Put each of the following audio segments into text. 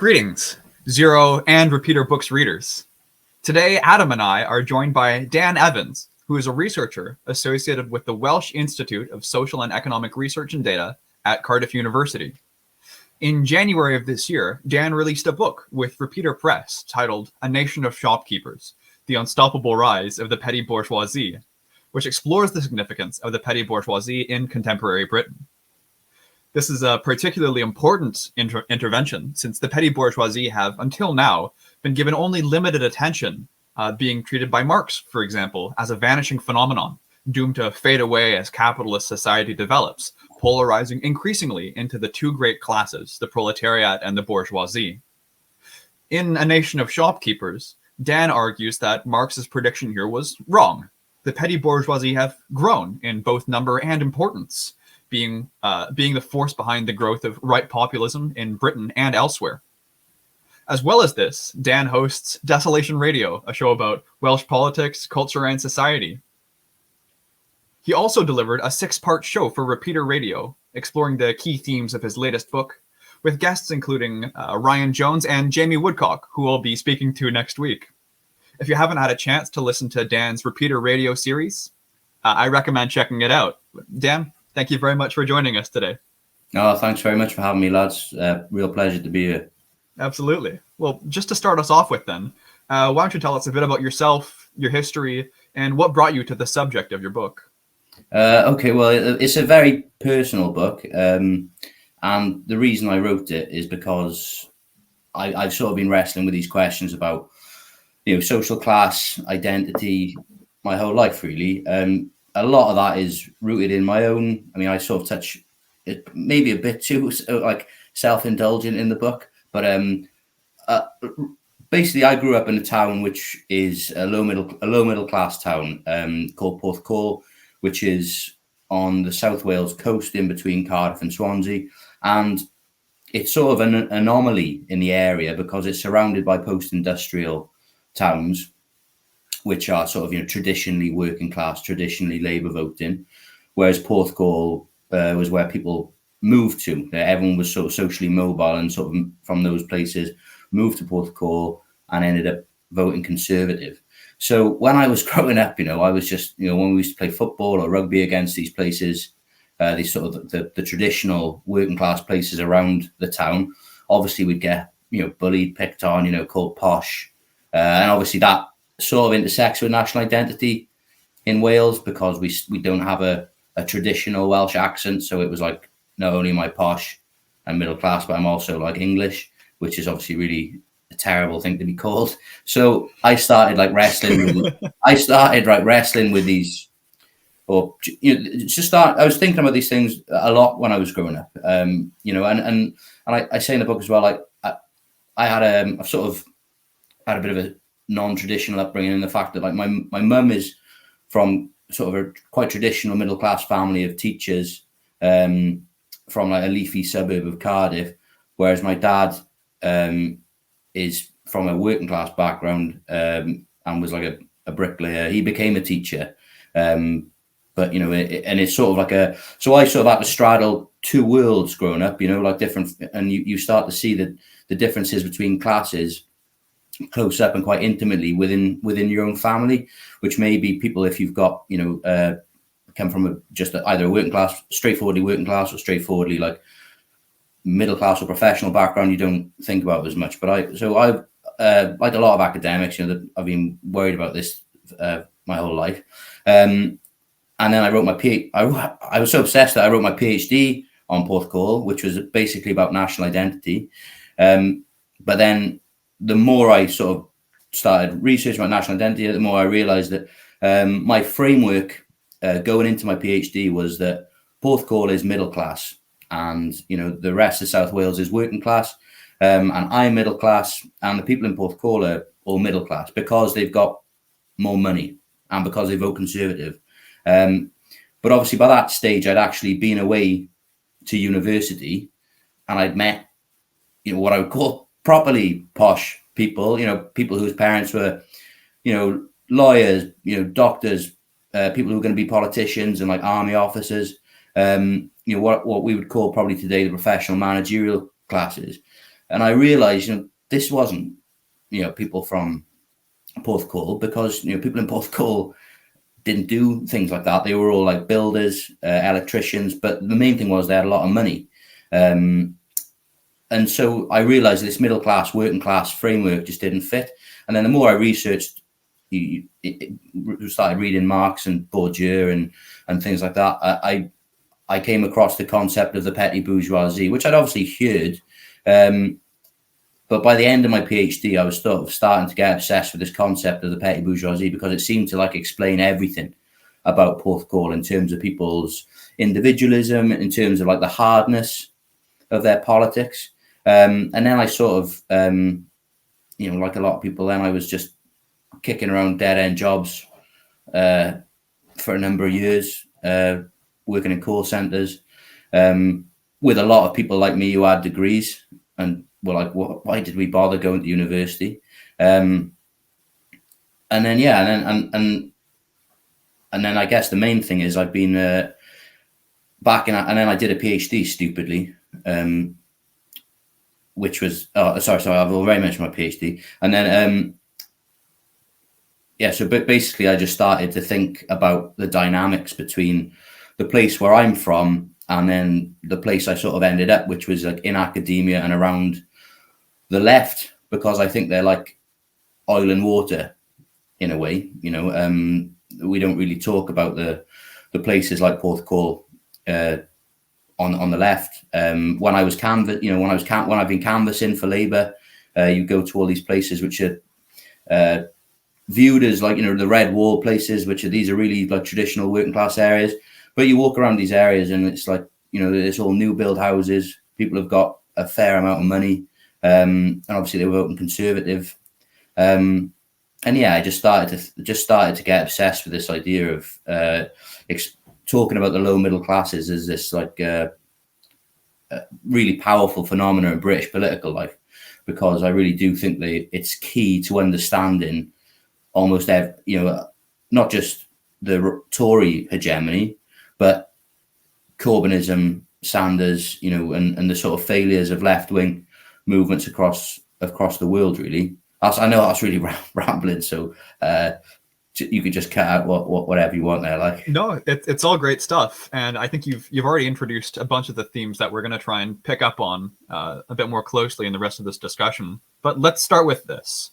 Greetings, Zero and Repeater Books readers. Today, Adam and I are joined by Dan Evans, who is a researcher associated with the Welsh Institute of Social and Economic Research and Data at Cardiff University. In January of this year, Dan released a book with Repeater Press titled A Nation of Shopkeepers, The Unstoppable Rise of the Petite-bourgeoisie, which explores the significance of the petty bourgeoisie in contemporary Britain. This is a particularly important intervention since the petty bourgeoisie have, until now, been given only limited attention, being treated by Marx, for example, as a vanishing phenomenon, doomed to fade away as capitalist society develops, polarizing increasingly into the two great classes, the proletariat and the bourgeoisie. In A Nation of Shopkeepers, Dan argues that Marx's prediction here was wrong. The petty bourgeoisie have grown in both number and importance, being the force behind the growth of right populism in Britain and elsewhere. As well as this, Dan hosts Desolation Radio, a show about Welsh politics, culture, and society. He also delivered a 6-part show for Repeater Radio, exploring the key themes of his latest book, with guests including Ryan Jones and Jamie Woodcock, who we'll be speaking to next week. If you haven't had a chance to listen to Dan's Repeater Radio series, I recommend checking it out. Dan, thank you very much for joining us today. Oh, thanks very much for having me, lads. Real pleasure to be here. Absolutely. Well, just to start us off with then, why don't you tell us a bit about yourself, your history, and what brought you to the subject of your book? Okay, well, it's a very personal book. And the reason I wrote it is because I've sort of been wrestling with these questions about, social class, identity, my whole life, really. A lot of that is rooted in my own. I mean, I sort of touch it maybe a bit too like self-indulgent in the book, but basically, I grew up in a town which is a low middle class town called Porthcawl, which is on the South Wales coast in between Cardiff and Swansea, and it's sort of an anomaly in the area because it's surrounded by post-industrial towns, which are sort of traditionally working class, traditionally Labour voting, whereas Porthcawl was where people moved to. Everyone was sort of socially mobile and sort of from those places moved to Porthcawl and ended up voting Conservative. So when I was growing up, I was just, when we used to play football or rugby against these places, these sort of the traditional working class places around the town, obviously we'd get, bullied, picked on, called posh. And obviously that sort of intersects with national identity in Wales because we don't have a traditional Welsh accent. So it was like, not only am I posh and middle class, but I'm also like English, which is obviously really a terrible thing to be called. So I started wrestling with these, or I was thinking about these things a lot when I was growing up. And I say in the book as well, I've sort of had a bit of a non-traditional upbringing in the fact that my mum is from sort of a quite traditional middle class family of teachers from a leafy suburb of Cardiff, whereas my dad is from a working class background and was like a bricklayer. He became a teacher, but and it's sort of so I sort of had to straddle two worlds growing up, different, and you start to see the differences between classes close up and quite intimately within your own family, which may be people, if you've got come from either a working class, straightforwardly working class, or straightforwardly like middle class or professional background, you don't think about as much. But I've like a lot of academics, that I've been worried about this my whole life, and then I wrote I was so obsessed that I wrote my PhD on Porthcawl, which was basically about national identity, but then the more I sort of started researching about national identity, the more I realized that my framework going into my PhD was that Porthcawl is middle class and, the rest of South Wales is working class, and I'm middle class, and the people in Porthcawl are all middle class because they've got more money and because they vote Conservative. But obviously by that stage, I'd actually been away to university and I'd met, what I would call properly posh people, people whose parents were, lawyers, doctors, people who are going to be politicians and like army officers, what we would call probably today the professional managerial classes. And I realized, this wasn't, people from Porthcawl, because, people in Porthcawl didn't do things like that. They were all like builders, electricians, but the main thing was they had a lot of money. And so I realized this middle class, working class framework just didn't fit. And then the more I researched, started reading Marx and Bourdieu and things like that, I came across the concept of the petite-bourgeoisie, which I'd obviously heard. But by the end of my PhD, I was sort of starting to get obsessed with this concept of the petty-bourgeoisie, because it seemed to like explain everything about Porthcawl in terms of people's individualism, in terms of like the hardness of their politics. And then I sort of, like a lot of people, then I was just kicking around dead-end jobs for a number of years, working in call centers, with a lot of people like me who had degrees and were like, why did we bother going to university? And then I guess the main thing is I've been back in, and then I did a PhD stupidly, which was, I've already mentioned my PhD. And then, so basically I just started to think about the dynamics between the place where I'm from and then the place I sort of ended up, which was like in academia and around the left, because I think they're like oil and water in a way. We don't really talk about the places like Porthcawl on the left. When I've been canvassing for Labour, you go to all these places which are viewed as like, the red wall places, these are really like traditional working class areas. But you walk around these areas and it's like, it's all new build houses. People have got a fair amount of money. And obviously they were voting Conservative. And yeah, I just started to get obsessed with this idea of talking about the low middle classes as this like really powerful phenomenon in British political life, because I really do think that it's key to understanding almost not just the Tory hegemony, but Corbynism, Sanders, and the sort of failures of left-wing movements across the world, really. I know that's really rambling, so you could just cut out whatever you want there. Like, no, it's all great stuff, and I think you've already introduced a bunch of the themes that we're going to try and pick up on a bit more closely in the rest of this discussion. But let's start with this.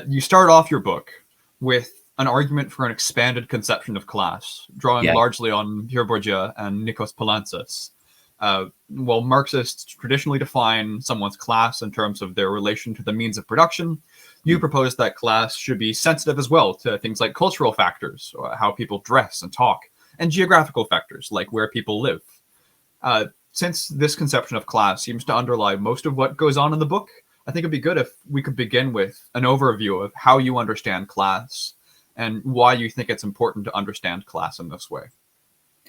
You start off your book with an argument for an expanded conception of class, drawing largely on Pierre Bourdieu and Nikos Poulantzas. While Marxists traditionally define someone's class in terms of their relation to the means of production, you propose that class should be sensitive as well to things like cultural factors, or how people dress and talk, and geographical factors like where people live. Since this conception of class seems to underlie most of what goes on in the book, I think it'd be good if we could begin with an overview of how you understand class and why you think it's important to understand class in this way.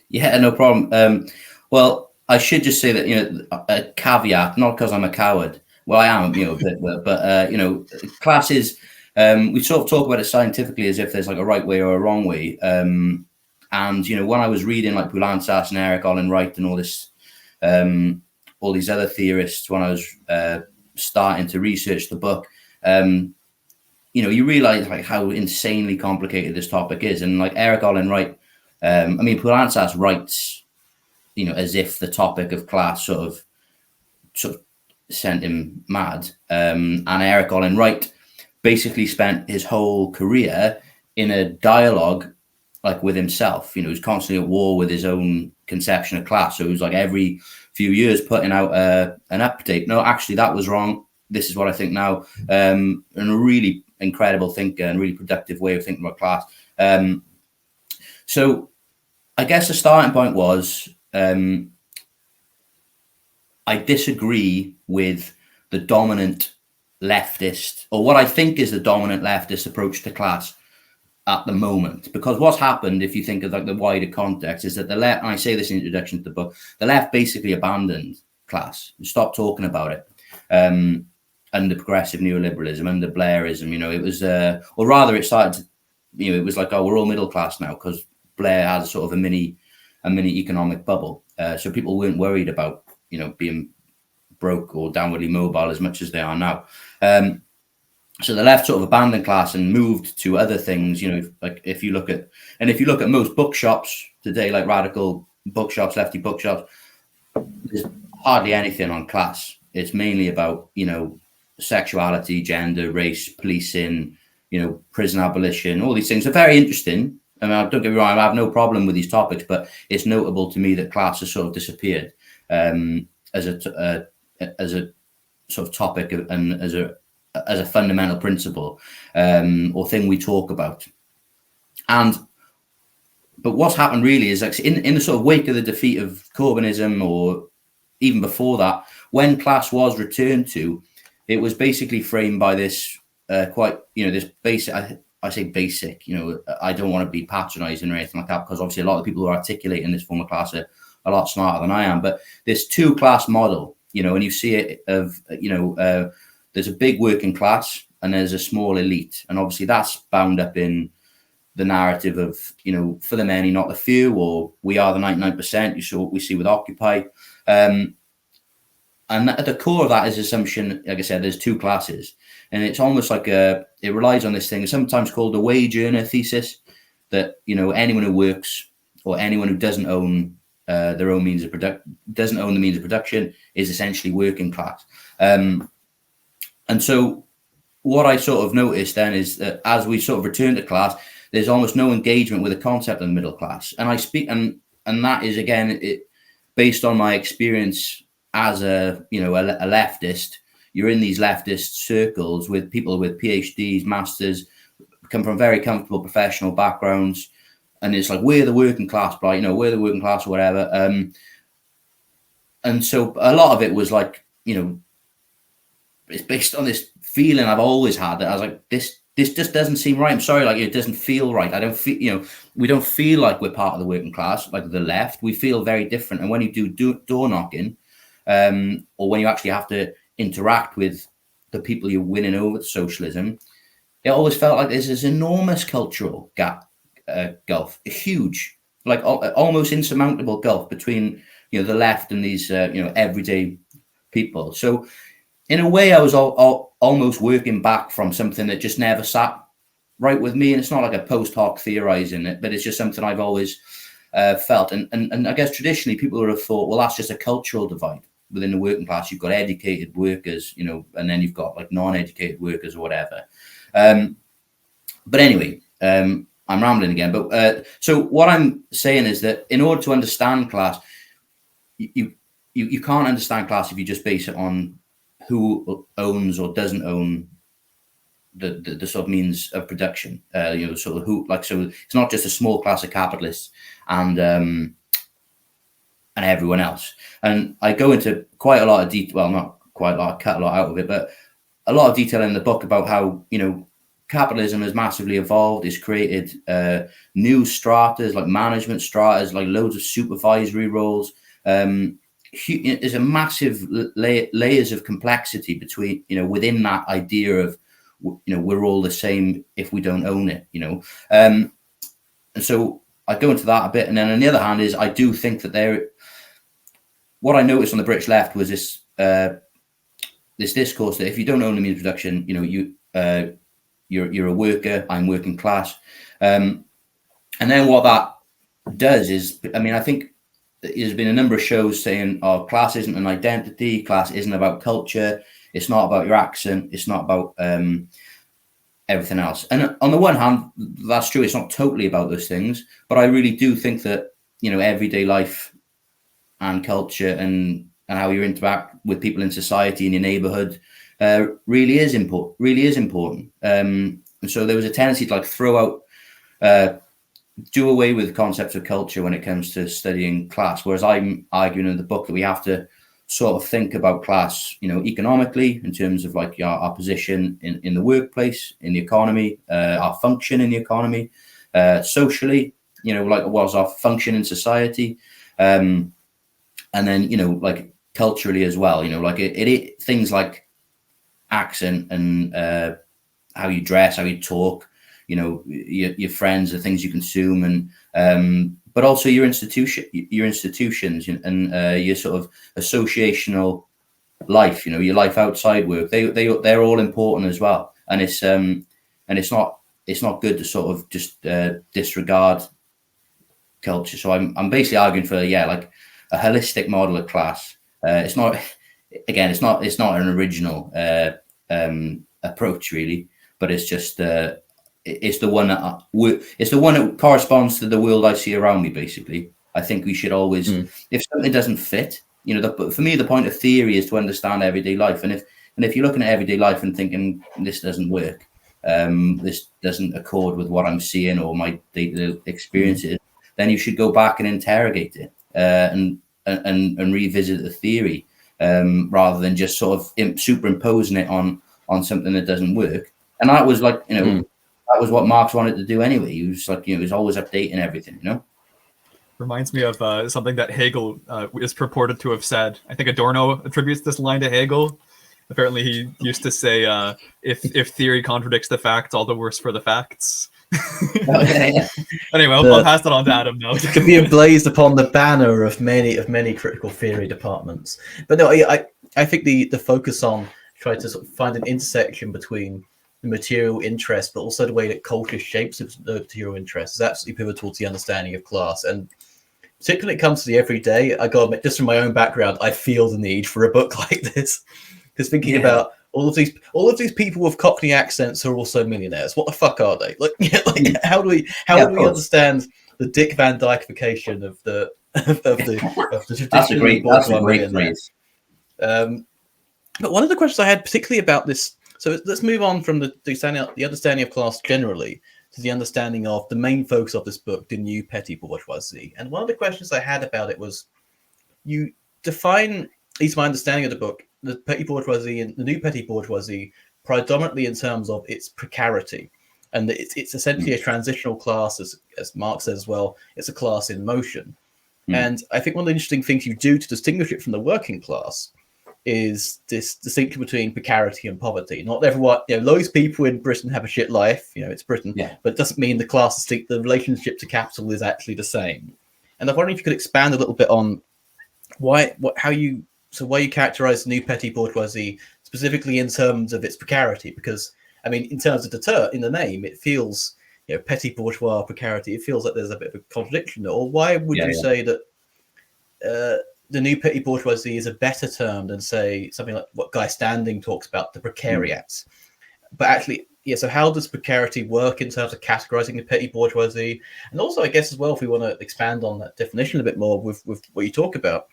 Yeah, no problem. Well, I should just say that, a caveat, not because I'm a coward. Well, I am, a bit, but class is, we sort of talk about it scientifically as if there's like a right way or a wrong way. And, when I was reading like Poulantzas and Eric Olin Wright and all these other theorists, when I was starting to research the book, you realize like how insanely complicated this topic is. And like Eric Olin Wright, Poulantzas writes, as if the topic of class sort of sent him mad. And Eric Olin Wright basically spent his whole career in a dialogue like with himself. He was constantly at war with his own conception of class. So it was like every few years putting out an update. No, actually that was wrong. This is what I think now. And a really incredible thinker and really productive way of thinking about class. So I guess the starting point was, I disagree with the dominant leftist, or what I think is the dominant leftist approach to class at the moment. Because what's happened, if you think of like the wider context, is that the left, and I say this in the introduction to the book, the left basically abandoned class, stopped talking about it. Under progressive neoliberalism, under Blairism, it was, or rather it started to, it was like, oh, we're all middle class now because Blair had sort of a mini economic bubble. So people weren't worried about, being broke or downwardly mobile as much as they are now. So the left sort of abandoned class and moved to other things. Like if you look at most bookshops today, like radical bookshops, lefty bookshops, there's hardly anything on class. It's mainly about sexuality, gender, race, policing, prison abolition. All these things are very interesting. I mean, don't get me wrong, I have no problem with these topics, but it's notable to me that class has sort of disappeared as a sort of topic and as a fundamental principle or thing we talk about. But what's happened really is like in the sort of wake of the defeat of Corbynism, or even before that, when class was returned to, it was basically framed by this this basic. I say basic. I don't want to be patronising or anything like that, because obviously a lot of people who are articulating this form of class are a lot smarter than I am. But this two-class model, and you see it of there's a big working class and there's a small elite, and obviously that's bound up in the narrative of for the many, not the few, or we are the 99%. You saw what we see with Occupy. And at the core of that is assumption, like I said, there's two classes. And it's almost like it relies on this thing, sometimes called the wage earner thesis, that, anyone who works or anyone who doesn't own their own means of doesn't own the means of production is essentially working class. And so what I sort of noticed then is that as we sort of return to class, there's almost no engagement with the concept of the middle class. And I speak, and that is, again, based on my experience as a leftist. You're in these leftist circles with people with PhDs, masters, come from very comfortable professional backgrounds, and it's like, we're the working class, right? We're the working class or whatever. And so a lot of it was like, it's based on this feeling I've always had that I was like, this just doesn't seem right. I'm sorry, like it doesn't feel right. I don't feel, we don't feel like we're part of the working class, like the left. We feel very different. And when you do door knocking, or when you actually have to interact with the people you're winning over to socialism, it always felt like there's this enormous cultural gulf, a huge, like almost insurmountable gulf between the left and these everyday people. So in a way, I was almost working back from something that just never sat right with me. And it's not like a post hoc theorizing it, but it's just something I've always felt. And I guess traditionally people would have thought, well, that's just a cultural divide within the working class. You've got educated workers, and then you've got like non-educated workers or whatever. But anyway, I'm rambling again. But so what I'm saying is that in order to understand class, you can't understand class if you just base it on who owns or doesn't own the sort of means of production. Sort of who, like, so it's not just a small class of capitalists and everyone else. And I go into quite a lot of detail, well, not quite a lot, I cut a lot out of it, but a lot of detail in the book about how, capitalism has massively evolved. It's created new stratas, like management stratas, like loads of supervisory roles. There's a massive layers of complexity between, within that idea of, we're all the same if we don't own it, and so I go into that a bit. And then on the other hand is, I do think that what I noticed on the British left was this discourse that if you don't own the means of production, you're a worker, I'm working class. And then what that does is, I think there's been a number of shows saying, oh, class isn't an identity, class isn't about culture, it's not about your accent, it's not about everything else. And on the one hand, that's true, it's not totally about those things, but I really do think that, everyday life and culture and how you interact with people in society, in your neighborhood, really is important. And so there was a tendency to like throw out, do away with concepts of culture when it comes to studying class. Whereas I'm arguing in the book that we have to sort of think about class, economically, in terms of like our position in the workplace, in the economy, our function in the economy, socially, like what's our function in society, and then like culturally as well, like it things like accent and how you dress, how you talk, your friends, the things you consume, and but also your institutions and your sort of associational life, your life outside work, they're all important as well. And it's not good to sort of just disregard culture. So I'm basically arguing for like a holistic model of class. It's not an original approach really, but it's just it's the one that corresponds to the world I see around me. Basically, I think we should always, if something doesn't fit, for me the point of theory is to understand everyday life, and if you're looking at everyday life and thinking this doesn't work, this doesn't accord with what I'm seeing or my day-to-day experiences, then you should go back and interrogate it and revisit the theory, rather than just sort of superimposing it on something that doesn't work. And that was like, that was what Marx wanted to do anyway. He was like, he was always updating everything, Reminds me of something that Hegel is purported to have said. I think Adorno attributes this line to Hegel. Apparently, he used to say, if theory contradicts the facts, all the worse for the facts. Anyway, I'll pass it on to Adam now. It could be emblazed upon the banner of many critical theory departments. But no, I think the focus on trying to sort of find an intersection between the material interest, but also the way that culture shapes the material interest is absolutely pivotal to the understanding of class. And particularly when it comes to the everyday, I gotta admit, just from my own background, I feel the need for a book like this. Because thinking about all of these people with Cockney accents who are also millionaires, what the fuck are they? Like how do we understand the Dick Van Dyke-ification of the traditional That's a great phrase. But one of the questions I had particularly about this, so let's move on from the understanding of class generally to the understanding of the main focus of this book, the new petty-bourgeoisie. And one of the questions I had about it was, you define, at least my understanding of the book, the petty-bourgeoisie and the new petty-bourgeoisie predominantly in terms of its precarity. And it's essentially a transitional class, as Marx says as well, it's a class in motion. And I think one of the interesting things you do to distinguish it from the working class is this distinction between precarity and poverty. Not everyone, loads of people in Britain have a shit life, it's Britain, but it doesn't mean the relationship to capital is actually the same. And I'm wondering if you could expand a little bit on why you characterize the new petty bourgeoisie specifically in terms of its precarity, because I mean, in terms of in the name, it feels, petty bourgeois precarity, it feels like there's a bit of a contradiction. Or why would you say that the new petty bourgeoisie is a better term than, say, something like what Guy Standing talks about, the precariats? But actually, so how does precarity work in terms of categorizing the petty bourgeoisie? And also, I guess as well, if we want to expand on that definition a bit more with what you talk about,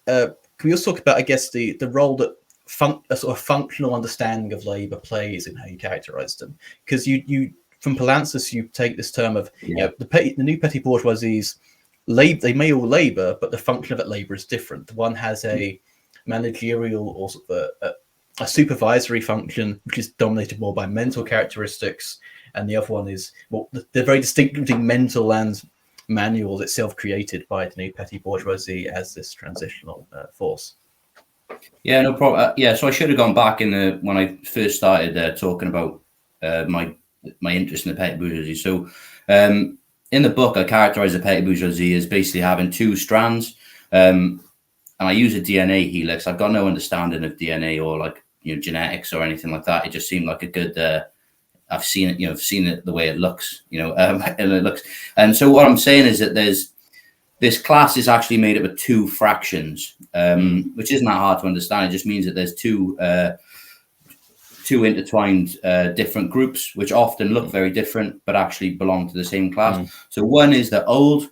can we also talk about, I guess, the role that a sort of functional understanding of labor plays in how you characterize them? Because you from Poulantzas, you take this term of the new petty bourgeoisies, they may all labor, but the function of that labor is different. One has a managerial or sort of a supervisory function, which is dominated more by mental characteristics, and the other one is, well, they're very distinct between mental and manual itself, created by the new petty bourgeoisie as this transitional force. Yeah, no problem. So I should have gone back when I first started talking about my interest in the petty bourgeoisie. So in the book, I characterize the petty bourgeoisie as basically having two strands, and I use a DNA helix. I've got no understanding of DNA or genetics or anything like that. It just seemed like a good. I've seen it, I've seen it the way it looks, and it looks. And so what I'm saying is that this class is actually made up of two fractions, which isn't that hard to understand. It just means that there's two intertwined different groups, which often look very different, but actually belong to the same class. So one is the old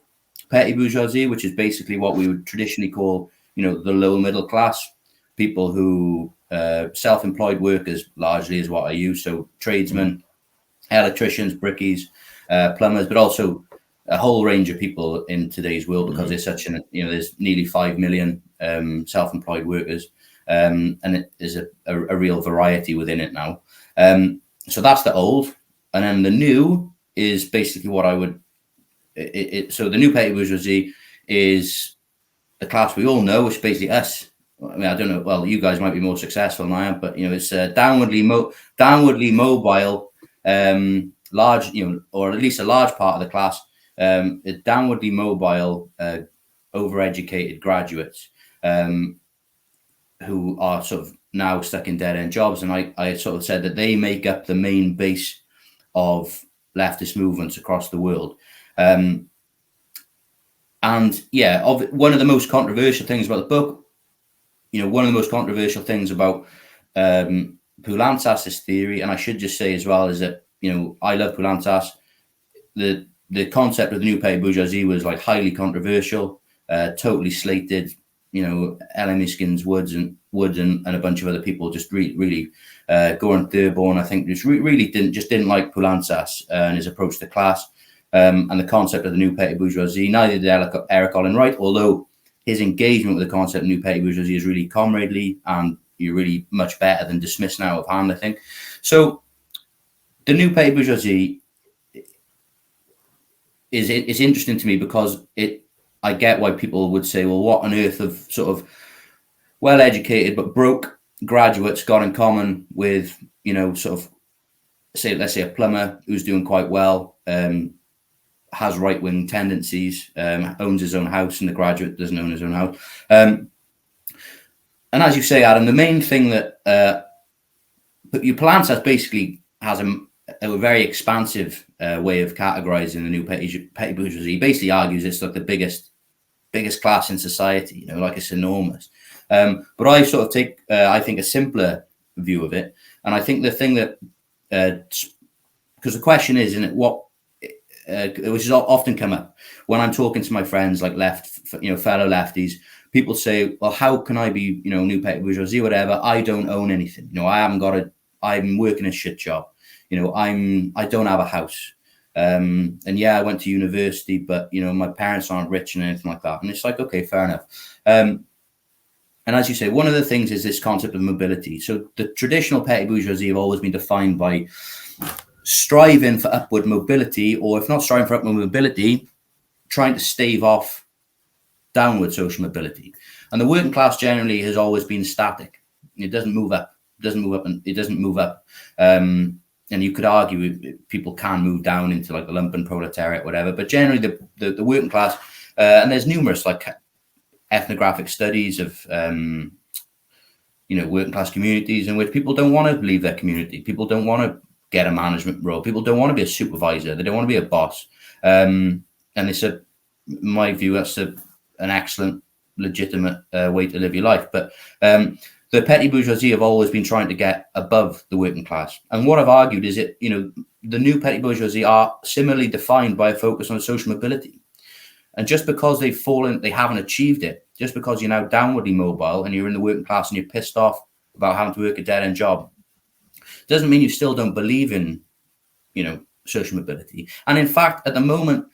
petty bourgeoisie, which is basically what we would traditionally call, the lower middle class, people who self-employed workers largely is what I use. So tradesmen, electricians, brickies, plumbers, but also a whole range of people in today's world, because there's there's nearly 5 million self-employed workers. And it is a real variety within it now. So that's the old. And then the new is basically what I would... So the new petty bourgeoisie is the class we all know, which is basically us. I mean, I don't know. Well, you guys might be more successful than I am, but, it's downwardly mobile, large, or at least a large part of the class, downwardly mobile, overeducated graduates. who are sort of now stuck in dead-end jobs. And I sort of said that they make up the main base of leftist movements across the world. And yeah, one of the most controversial things about the book, one of the most controversial things about Poulantzas' theory, and I should just say as well, is that, I love Poulantzas. The concept of the new petty bourgeoisie was like highly controversial, totally slated. Ellen Miskins, Woods and a bunch of other people just really Goran Thurborn, I think, just really didn't like Poulantzas and his approach to class and the concept of the new petty bourgeoisie. Neither did Eric Olin Wright, although his engagement with the concept of new petty bourgeoisie is really comradely and you're really much better than dismissed now of hand, I think. So the new petty bourgeoisie is interesting to me because I get why people would say, well, what on earth of sort of well-educated but broke graduates got in common with, sort of, let's say a plumber who's doing quite well, has right-wing tendencies, owns his own house, and the graduate doesn't own his own house. And as you say, Adam, the main thing that Poulantzas basically has a very expansive way of categorizing the new petty bourgeoisie. He basically argues it's like the biggest class in society, like it's enormous. But I sort of take, I think, a simpler view of it. And I think the thing that, because the question is, isn't it, what, which has often come up when I'm talking to my friends, like fellow lefties, people say, well, how can I be, new petty bourgeoisie, whatever? I don't own anything. I'm working a shit job. I don't have a house. And yeah, I went to university, but my parents aren't rich and anything like that. And it's like, okay, fair enough. And as you say, one of the things is this concept of mobility. So the traditional petty bourgeoisie have always been defined by striving for upward mobility, or if not striving for upward mobility, trying to stave off downward social mobility. And the working class generally has always been static. It doesn't move up. And you could argue people can move down into like the lumpen proletariat, whatever. But generally, the working class, and there's numerous like ethnographic studies of working class communities in which people don't want to leave their community. People don't want to get a management role. People don't want to be a supervisor. They don't want to be a boss. And it's in my view, that's an excellent, legitimate way to live your life. But the petty bourgeoisie have always been trying to get above the working class. And what I've argued is that, the new petty bourgeoisie are similarly defined by a focus on social mobility. And just because they haven't achieved it, just because you're now downwardly mobile and you're in the working class and you're pissed off about having to work a dead-end job, doesn't mean you still don't believe in, social mobility. And in fact, at the moment,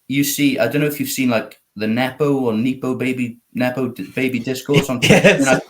you see, I don't know if you've seen like the Nepo baby discourse on Twitter. Yes.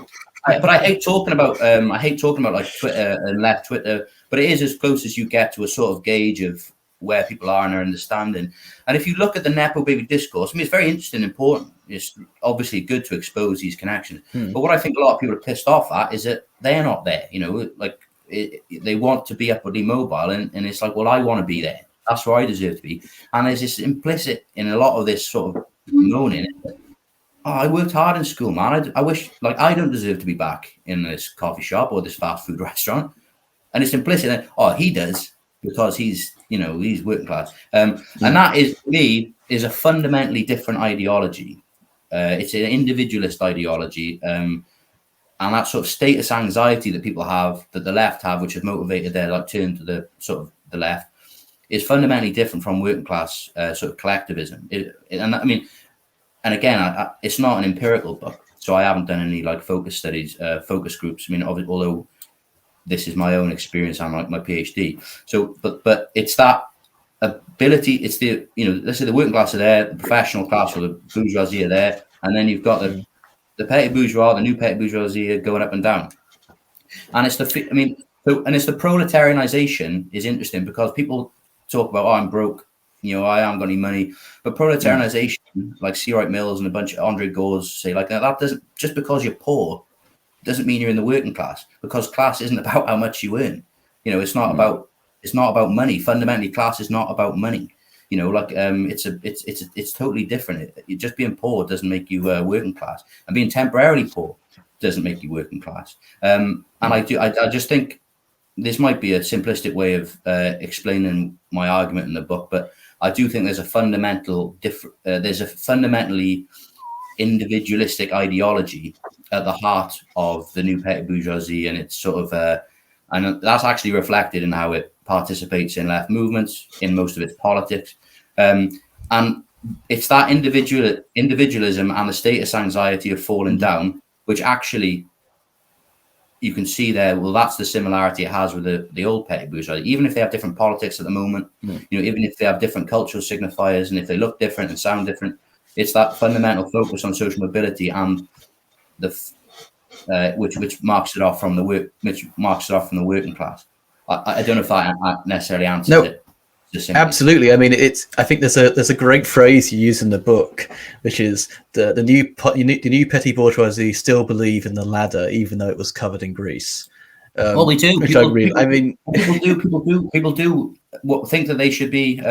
But I hate talking about like Twitter and left Twitter, but it is as close as you get to a sort of gauge of where people are and their understanding. And if you look at the Nepo baby discourse, I mean, it's very interesting and important. It's obviously good to expose these connections. But what I think a lot of people are pissed off at is that they're not there, they want to be upwardly mobile. And it's like, well, I want to be there. That's where I deserve to be. And there's this implicit in a lot of this sort of moaning. Oh, I worked hard in school, man. I wish, I don't deserve to be back in this coffee shop or this fast food restaurant. And it's implicit that, oh, he does because he's working class. And that is, to me, is a fundamentally different ideology. It's an individualist ideology. And that sort of status anxiety that people have, that the left have, which has motivated their turn to the sort of the left, is fundamentally different from working class sort of collectivism. And again, it's not an empirical book, so I haven't done any focus studies, focus groups. I mean, although this is my own experience and my PhD. So, but it's that ability. It's the let's say the working class are there, the professional class or the bourgeoisie are there, and then you've got the petty bourgeois, the new petty bourgeoisie are going up and down. And it's it's the proletarianization is interesting because people talk about, oh, I'm broke. I haven't got any money, but proletarianization, like C. Wright Mills and a bunch of Andre Gores say, that doesn't, just because you're poor doesn't mean you're in the working class, because class isn't about how much you earn. It's not about money. Fundamentally, class is not about money. It's totally different. Just being poor doesn't make you working class, and being temporarily poor doesn't make you working class. And I just think this might be a simplistic way of explaining my argument in the book, but I do think there's a fundamentally individualistic ideology at the heart of the new petty bourgeoisie, and it's sort of and that's actually reflected in how it participates in left movements, in most of its politics, and it's that individualism and the status anxiety of falling down, which actually you can see there. Well, that's the similarity it has with the old petty bourgeoisie. Even if they have different politics at the moment, even if they have different cultural signifiers, and if they look different and sound different, it's that fundamental focus on social mobility and which marks it off from the working class. I don't know if that petty answers it. Absolutely. I mean, I think there's a great phrase you use in the book, which is the new petty bourgeoisie still believe in the ladder, even though it was covered in grease. Well, we do. People do think that they should be.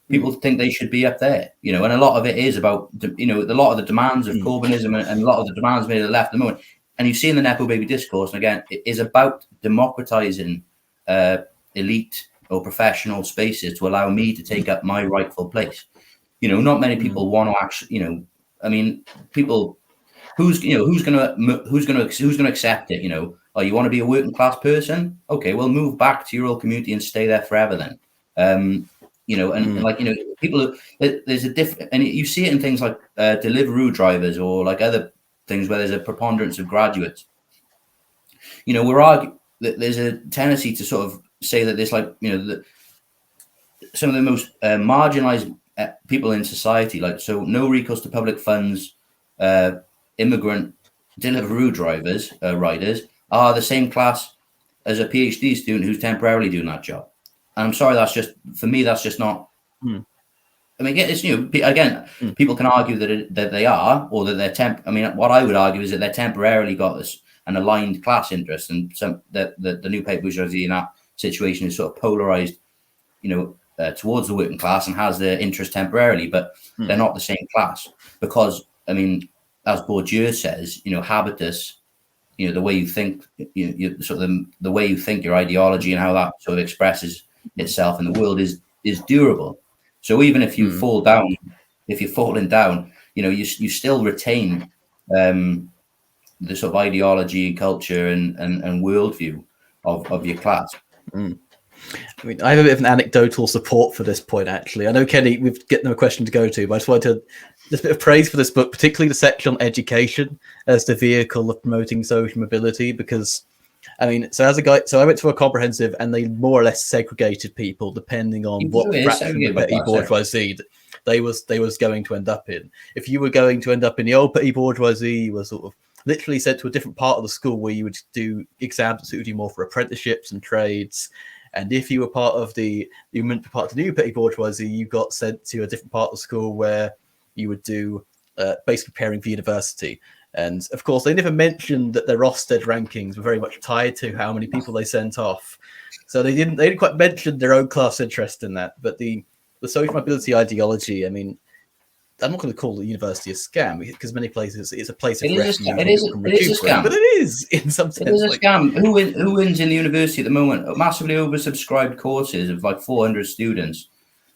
People think they should be up there, and a lot of it is about, a lot of the demands of Corbynism and a lot of the demands made at the left at the moment. And you see in the Nepo baby discourse, and again, it is about democratizing elite or professional spaces to allow me to take up my rightful place. Not many people want to actually, people who's going to accept it. Oh, you want to be a working class person? Okay, well, move back to your old community and stay there forever then. People, there's a different, and you see it in things like Deliveroo drivers or like other things where there's a preponderance of graduates. We're arguing that there's a tendency to sort of say that there's some of the most marginalized people in society, so no recourse to public funds, immigrant Deliveroo drivers, riders, are the same class as a PhD student who's temporarily doing that job. And I'm sorry, that's just not. I mean, it's people can argue that they are, or that they're what I would argue is that they're temporarily got an aligned class interest, and the new petty bourgeoisie in that situation is sort of polarized, towards the working class and has their interest temporarily, but they're not the same class because, I mean, as Bourdieu says, habitus, the way you think, the way you think, your ideology and how that sort of expresses itself in the world is durable. So even if you fall down, if you're falling down, you still retain the sort of ideology, culture, and worldview of your class. I mean, I have a bit of an anecdotal support for this point, actually. I know, Kenny, we've got no question to go to, but I just wanted to just a bit of praise for this book, particularly the section on education as the vehicle of promoting social mobility, because I mean, so I went to a comprehensive, and they more or less segregated people depending on what fraction of petty bourgeoisie they was going to end up in. If you were going to end up in the old petty bourgeoisie, you were sort of literally sent to a different part of the school where you would do exams that suited you more for apprenticeships and trades. And if you were part of the new petty bourgeoisie, you got sent to a different part of the school where you would do basically preparing for university. And of course, they never mentioned that their Ofsted rankings were very much tied to how many people they sent off. So they didn't quite mention their own class interest in that. But the social mobility ideology, I mean, I'm not going to call the university a scam because many places it's a place of refuge. It is a scam, but it is in some sense. It is a scam. Who wins in the university at the moment? Massively oversubscribed courses of like 400 students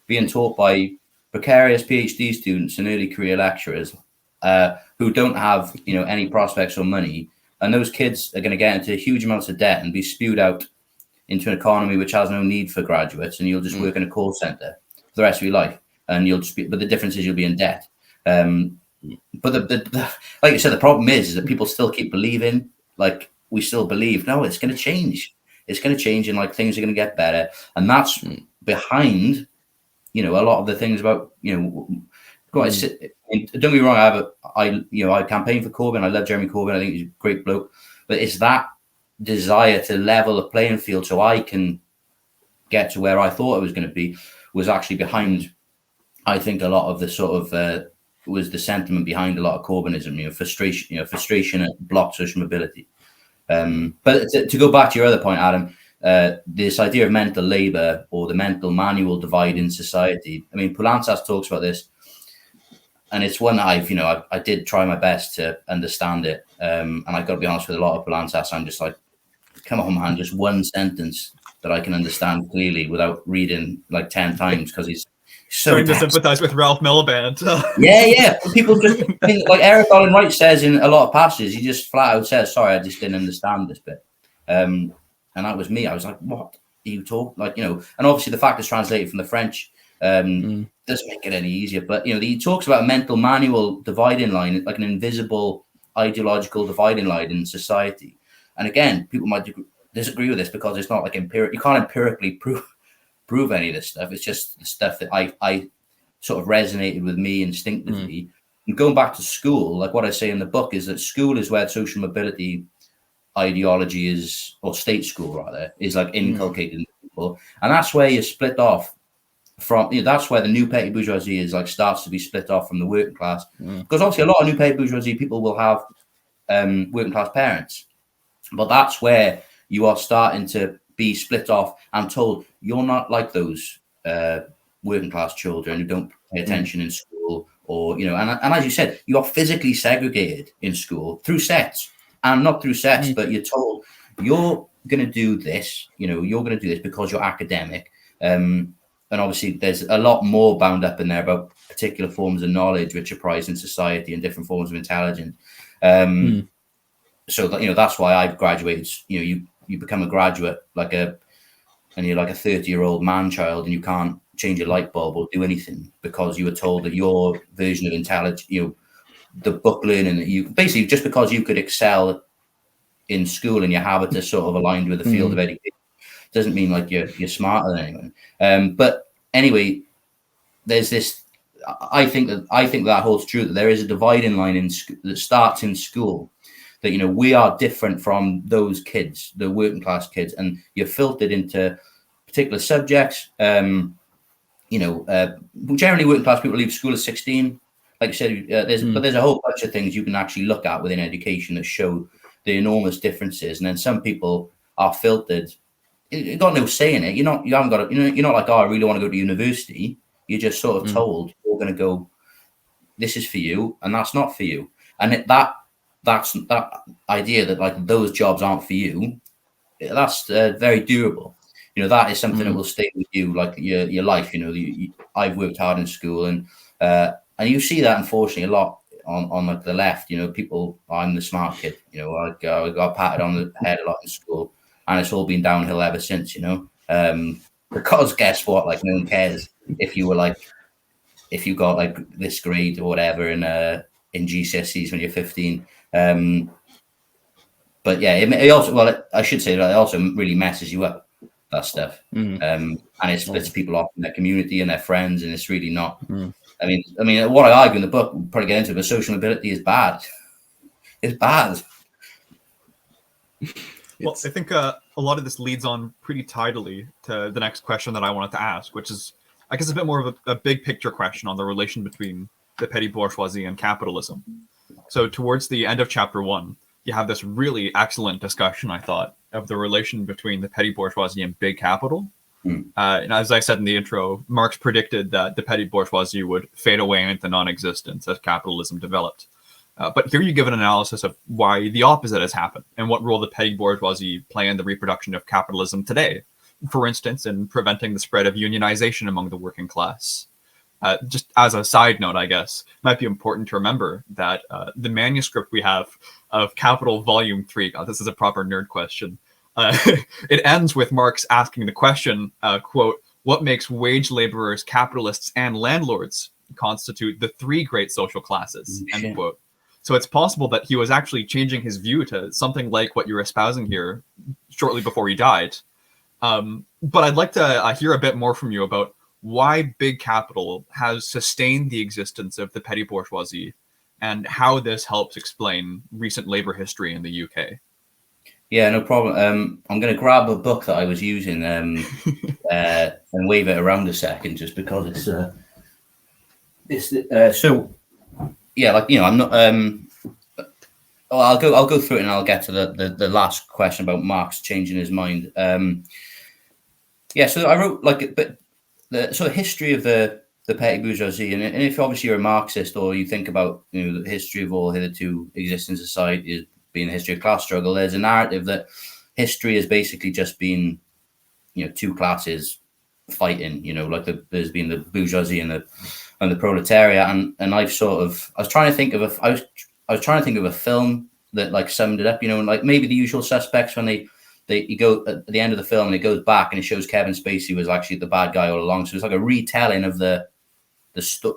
being taught by precarious PhD students and early career lecturers who don't have any prospects or money, and those kids are going to get into huge amounts of debt and be spewed out into an economy which has no need for graduates, and you'll just work in a call center for the rest of your life. And but the difference is you'll be in debt. But like you said, the problem is that people still keep believing, like we still believe, no, it's going to change. It's going to change, and like things are going to get better. And that's behind, a lot of the things about, don't get me wrong. I campaign for Corbyn. I love Jeremy Corbyn. I think he's a great bloke. But it's that desire to level the playing field so I can get to where I thought I was going to be was actually behind. I think a lot of the sort of was the sentiment behind a lot of Corbynism, frustration at blocked social mobility. But to go back to your other point, Adam, this idea of mental labor or the mental manual divide in society. I mean, Poulantzas talks about this, and it's one that I did try my best to understand it. And I've got to be honest with a lot of Poulantzas, I'm just like, come on, man, just one sentence that I can understand clearly without reading like 10 times, because he's so starting to sympathize with Ralph Miliband. yeah. People just, like Eric Olin Wright says in a lot of passages, he just flat out says, sorry, I just didn't understand this bit. And that was me. I was like, what are you talking? Like, and obviously the fact it's translated from the French doesn't make it any easier. But, he talks about a mental manual dividing line, like an invisible ideological dividing line in society. And again, people might disagree with this because it's not like empirical. You can't empirically prove any of this stuff. It's just the stuff that I sort of resonated with me instinctively. And going back to school, like what I say in the book is that school is where social mobility ideology is, or state school rather, is like inculcated in people. And that's where you're split off from, that's where the new petty bourgeoisie is like starts to be split off from the working class. Because obviously a lot of new petty bourgeoisie people will have working class parents. But that's where you are starting to be split off and told you're not like those working class children who don't pay attention in school, or and as you said, you are physically segregated in school through sets, and not through sets, but you're told you're going to do this. You're going to do this because you're academic. And obviously, there's a lot more bound up in there about particular forms of knowledge which are prized in society and different forms of intelligence. So that, that's why I've graduated. You become a graduate and you're like a 30-year-old man-child, and you can't change a light bulb or do anything because you were told that your version of intelligence, the book learning that you basically, just because you could excel in school and your habits are sort of aligned with the field of education, doesn't mean like you're smarter than anyone. But anyway, there's this. I think that holds true, that there is a dividing line that starts in school. That we are different from those kids, the working class kids, and you're filtered into particular subjects. Generally working class people leave school at 16. Like I said, there's a whole bunch of things you can actually look at within education that show the enormous differences. And then some people are filtered. You've got no say in it. You haven't got. You're not like, oh, I really want to go to university. You're just sort of told you're going to go. This is for you, and that's not for you. And that idea that like those jobs aren't for you, that's very durable. That is something that will stay with you like your life. I've worked hard in school, and you see that unfortunately a lot on like the left. People, I'm the smart kid. I got patted on the head a lot in school, and it's all been downhill ever since. Because guess what? Like no one cares if you got like this grade or whatever in GCSEs when you're 15. But yeah, it also, I should say that it also really messes you up, that stuff. And it splits people off in their community and their friends, and it's really not. I mean, what I argue in the book, we'll probably get into, but social mobility is bad. It's bad. Well, I think a lot of this leads on pretty tidily to the next question that I wanted to ask, which is, I guess, a bit more of a big picture question on the relation between the petty bourgeoisie and capitalism. So towards the end of chapter 1, you have this really excellent discussion, I thought, of the relation between the petty bourgeoisie and big capital. And as I said in the intro, Marx predicted that the petty bourgeoisie would fade away into non-existence as capitalism developed. But here you give an analysis of why the opposite has happened and what role the petty bourgeoisie play in the reproduction of capitalism today. For instance, in preventing the spread of unionization among the working class. Just as a side note, I guess, it might be important to remember that the manuscript we have of Capital Volume 3, God, this is a proper nerd question. It ends with Marx asking the question, quote, what makes wage laborers, capitalists, and landlords constitute the three great social classes, end quote. So it's possible that he was actually changing his view to something like what you're espousing here shortly before he died. But I'd like to hear a bit more from you about why big capital has sustained the existence of the petty bourgeoisie and how this helps explain recent labor history in the UK. Yeah, no problem. I'm going to grab a book that I was using and wave it around a second, just because so yeah, like, I'm not. I'll go through it and I'll get to the last question about Marx changing his mind. Yeah, so I wrote like the sort of history of the the petty bourgeoisie, and if obviously you're a Marxist or you think about the history of all hitherto existing society as being a history of class struggle, there's a narrative that history has basically just been two classes fighting. Like there's been the bourgeoisie and the proletariat, and I was trying to think of a film that like summed it up. Like maybe The Usual Suspects, when you go at the end of the film and it goes back and it shows Kevin Spacey was actually the bad guy all along. So it's like a retelling of the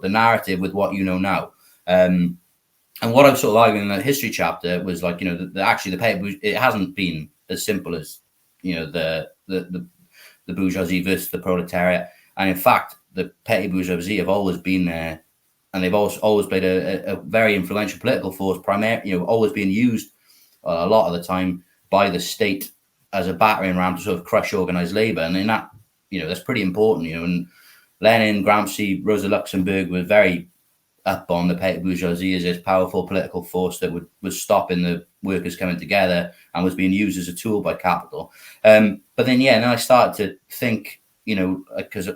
narrative with what now. And what I was sort of arguing in the history chapter was like, actually the petty, it hasn't been as simple as, the bourgeoisie versus the proletariat. And in fact, the petty bourgeoisie have always been there, and they've always played a very influential political force, always being used a lot of the time by the state as a battering ram to sort of crush organized labor. And in that, that's pretty important, and Lenin, Gramsci, Rosa Luxemburg were very up on the petty bourgeoisie as this powerful political force that was stopping the workers coming together and was being used as a tool by capital. But then, then I started to think, because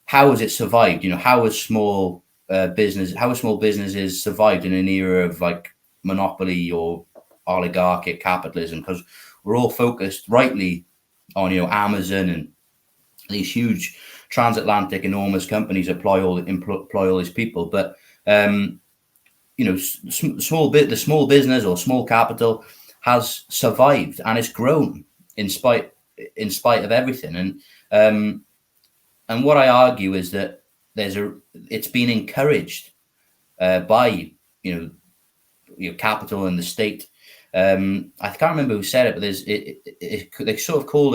how has it survived? How has small businesses survived in an era of like monopoly or oligarchic capitalism? Because we're all focused rightly on Amazon and these huge transatlantic enormous companies employ all these people, but the small business or small capital has survived and it's grown in spite of everything. And what I argue is that it's been encouraged by capital and the state. I can't remember who said it, but they sort of call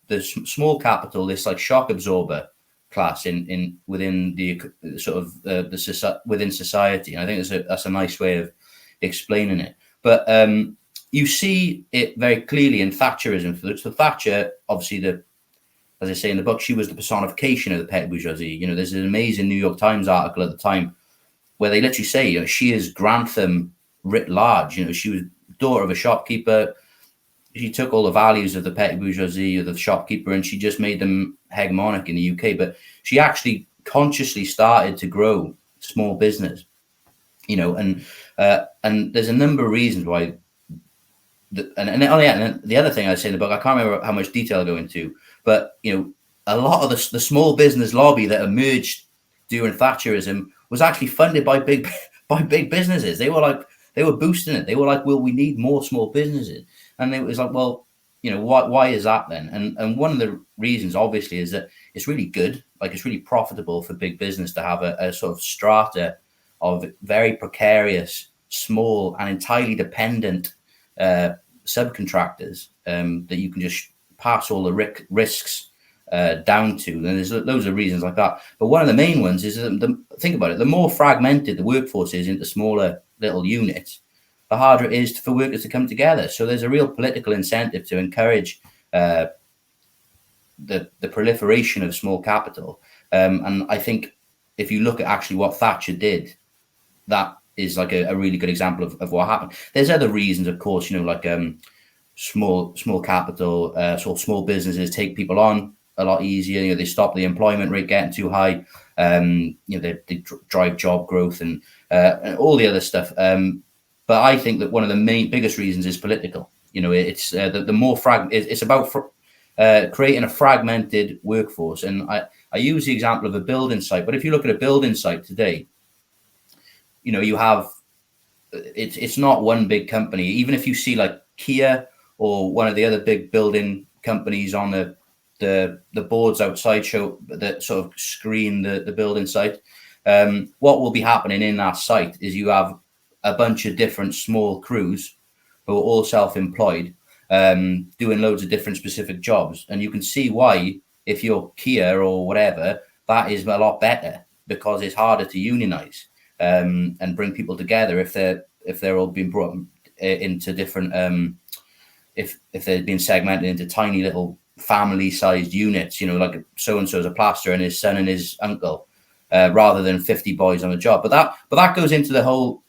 the small capital this like shock absorber class within the sort of within society. And I think that's a nice way of explaining it. But you see it very clearly in Thatcherism. So Thatcher, obviously, as I say in the book, she was the personification of the petty bourgeoisie. There's an amazing New York Times article at the time where they literally say she is Grantham writ large. She was daughter of a shopkeeper. She took all the values of the petty bourgeoisie, of the shopkeeper, and she just made them hegemonic in the UK. But she actually consciously started to grow small business, and there's a number of reasons why. And the other thing I say in the book, I can't remember how much detail I go into, but a lot of the small business lobby that emerged during Thatcherism was actually funded by big businesses. They were boosting it. They were like, well, we need more small businesses. And it was like, well, why is that then? And one of the reasons, obviously, is that it's really good. Like, it's really profitable for big business to have a sort of strata of very precarious, small, and entirely dependent subcontractors that you can just pass all the risks down to. And there's loads of reasons like that. But one of the main ones is think about it. The more fragmented the workforce is into smaller little units, the harder it is for workers to come together. So there's a real political incentive to encourage the proliferation of small capital. And I think if you look at actually what Thatcher did, that is like a really good example of what happened. There's other reasons, of course, like small capital, sort of small businesses take people on a lot easier. They stop the employment rate getting too high. They drive job growth and all the other stuff. But I think that one of the biggest reasons is political. It's the more it's about creating a fragmented workforce. And I use the example of a building site, but if you look at a building site today, you have it's not one big company. Even if you see like Kia or one of the other big building companies on the boards outside show that sort of screen the building site, what will be happening in that site is you have a bunch of different small crews who are all self-employed, doing loads of different specific jobs. And you can see why, if you're Kia or whatever, that is a lot better, because it's harder to unionize and bring people together if they're all being brought into different if they're being segmented into tiny little family-sized units, like so-and-so is a plasterer and his son and his uncle, rather than 50 boys on a job. But that goes into the whole